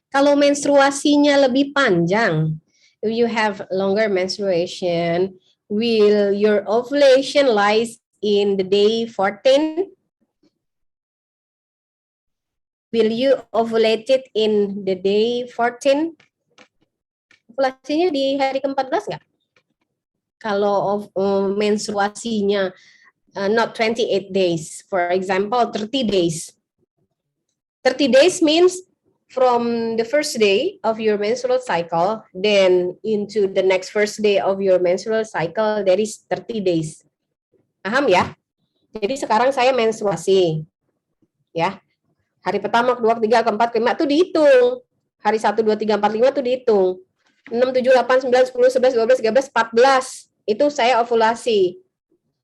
Kalau menstruasinya lebih panjang, if you have longer menstruation, will your ovulation lies in the day 14? Will you ovulate it in the day 14? Ovulasinya di hari ke-14 nggak? Kalau menstruasinya not 28 days, for example, 30 days. 30 days means from the first day of your menstrual cycle, then into the next first day of your menstrual cycle, there is 30 days. Paham ya? Jadi sekarang saya menstruasi. Ya. Hari pertama, kedua, ketiga, keempat, kelima itu dihitung. Hari 1, 2, 3, 4, 5 itu dihitung. 6, 7, 8, 9, 10, 11, 12, 13, 14. Itu saya ovulasi.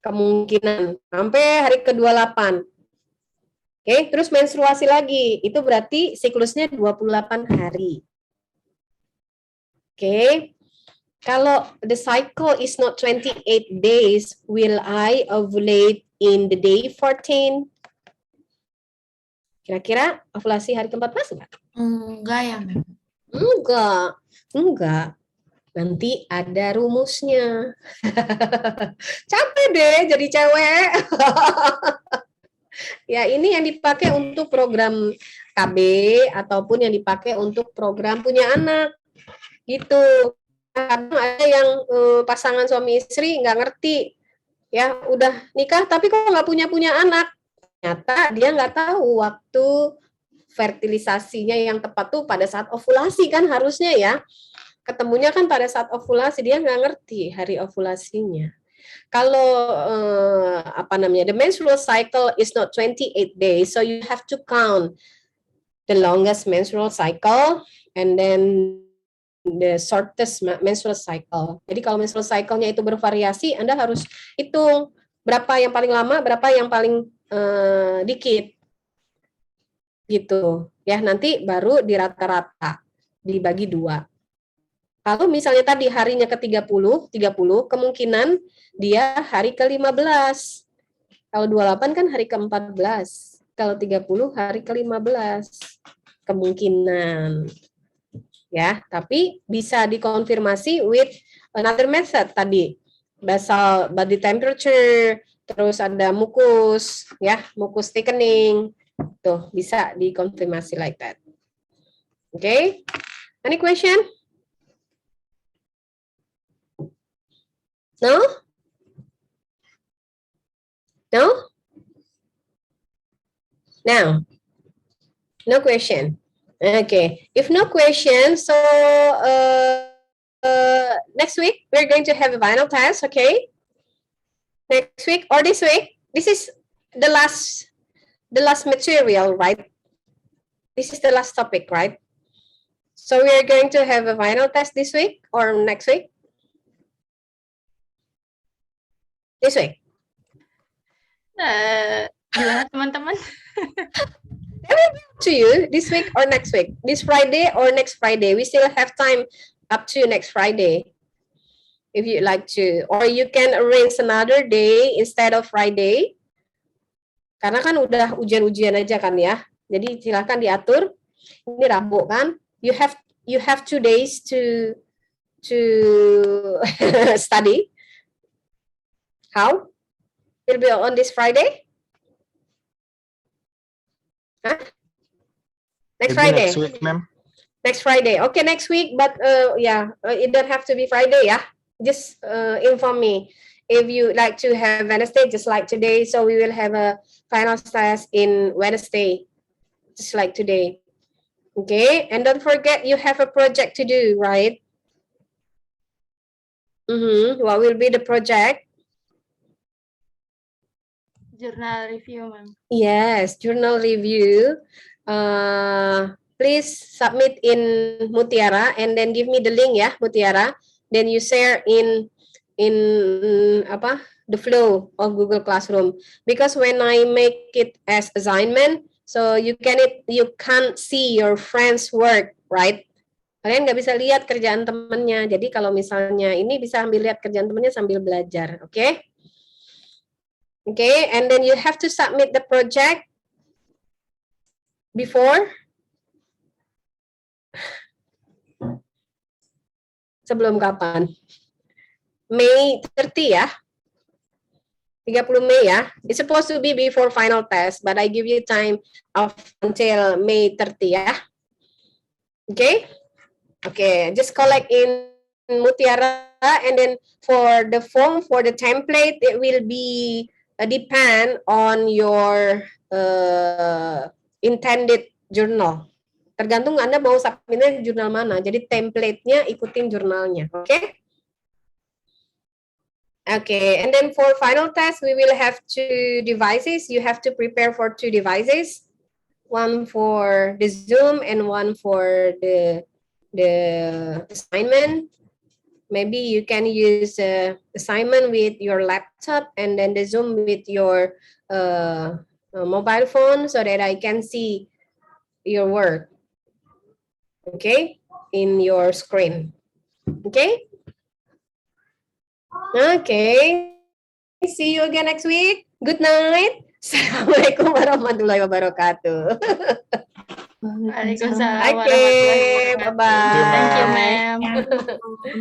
kemungkinan sampai hari ke-28. Oke, terus menstruasi lagi. Itu berarti siklusnya 28 hari. Oke. Kalau the cycle is not 28 days, will I ovulate in the day 14? Kira-kira ovulasi hari ke-14 enggak? Enggak ya, Mem. Enggak. Nanti ada rumusnya. Capek deh jadi cewek. Ya, ini yang dipakai untuk program KB ataupun yang dipakai untuk program punya anak. Gitu. Kadang ada yang pasangan suami istri nggak ngerti. Ya, udah nikah tapi kok nggak punya anak. Ternyata dia nggak tahu waktu fertilisasinya yang tepat tuh pada saat ovulasi kan harusnya ya. Ketemunya kan pada saat ovulasi, dia nggak ngerti hari ovulasinya. Kalau the menstrual cycle is not 28 days, so you have to count the longest menstrual cycle and then the shortest menstrual cycle. Jadi kalau menstrual cycle-nya itu bervariasi, Anda harus hitung berapa yang paling lama, berapa yang paling dikit. Gitu. Ya, nanti baru dirata-rata, dibagi 2. Kalau misalnya tadi harinya ke-30, kemungkinan dia hari ke-15. Kalau 28 kan hari ke-14. Kalau 30 hari ke-15. Kemungkinan. Ya, tapi bisa dikonfirmasi with another method tadi. Basal body temperature, terus ada mukus, ya, mukus thickening. Tuh, bisa dikonfirmasi like that. Okay? Any question? No? No? Now, no question. Okay, if no question, so next week we're going to have a final test, okay? Next week or this week, this is the last material, right? This is the last topic, right? So we are going to have a final test this week or next week? This week. Gimana teman-teman? To you this week or next week, this Friday or next Friday. We still have time up to next Friday if you'd like to, or you can arrange another day instead of Friday, karena kan udah ujian-ujian aja kan ya, jadi silakan diatur. Ini Rabu kan, you have 2 days to study. How will be on this Friday? Huh? Next Maybe Friday. Next week, ma'am. Next Friday. Okay, next week, but it don't have to be Friday, yeah? Just inform me. If you like to have Wednesday, just like today, so we will have a final test in Wednesday, just like today. Okay, and don't forget you have a project to do, right? What will be the project? Journal review, ma'am. Yes, journal review. Please submit in Mutiara and then give me the link ya, Mutiara. Then you share in the flow of Google Classroom. Because when I make it as assignment, so you can't see your friends' work, right? Kalian nggak bisa lihat kerjaan temennya. Jadi kalau misalnya ini bisa sambil lihat kerjaan temennya sambil belajar, oke? Okay? Okay, and then you have to submit the project before sebelum kapan? May 30 ya? 30 Mei ya? It's supposed to be before final test, but I give you time of until May 30 ya? Okay? Okay, just collect in Mutiara, and then for the form, for the template, it will be depend on your intended journal. Tergantung Anda mau submitnya jurnal mana. Jadi template-nya ikutin jurnalnya. Oke? Okay? Okay, and then for final test, we will have 2 devices. You have to prepare for 2 devices. One for the Zoom and one for the assignment. maybe you can use assignment with your laptop and then the Zoom with your mobile phone so that I can see your work. Okay, in your screen. Okay. Okay. See you again next week. Good night. Assalamualaikum warahmatullahi wabarakatuh. Waalaikumsalam Okay, warahmatullahi wabarakatuh. bye-bye. Thank you, ma'am.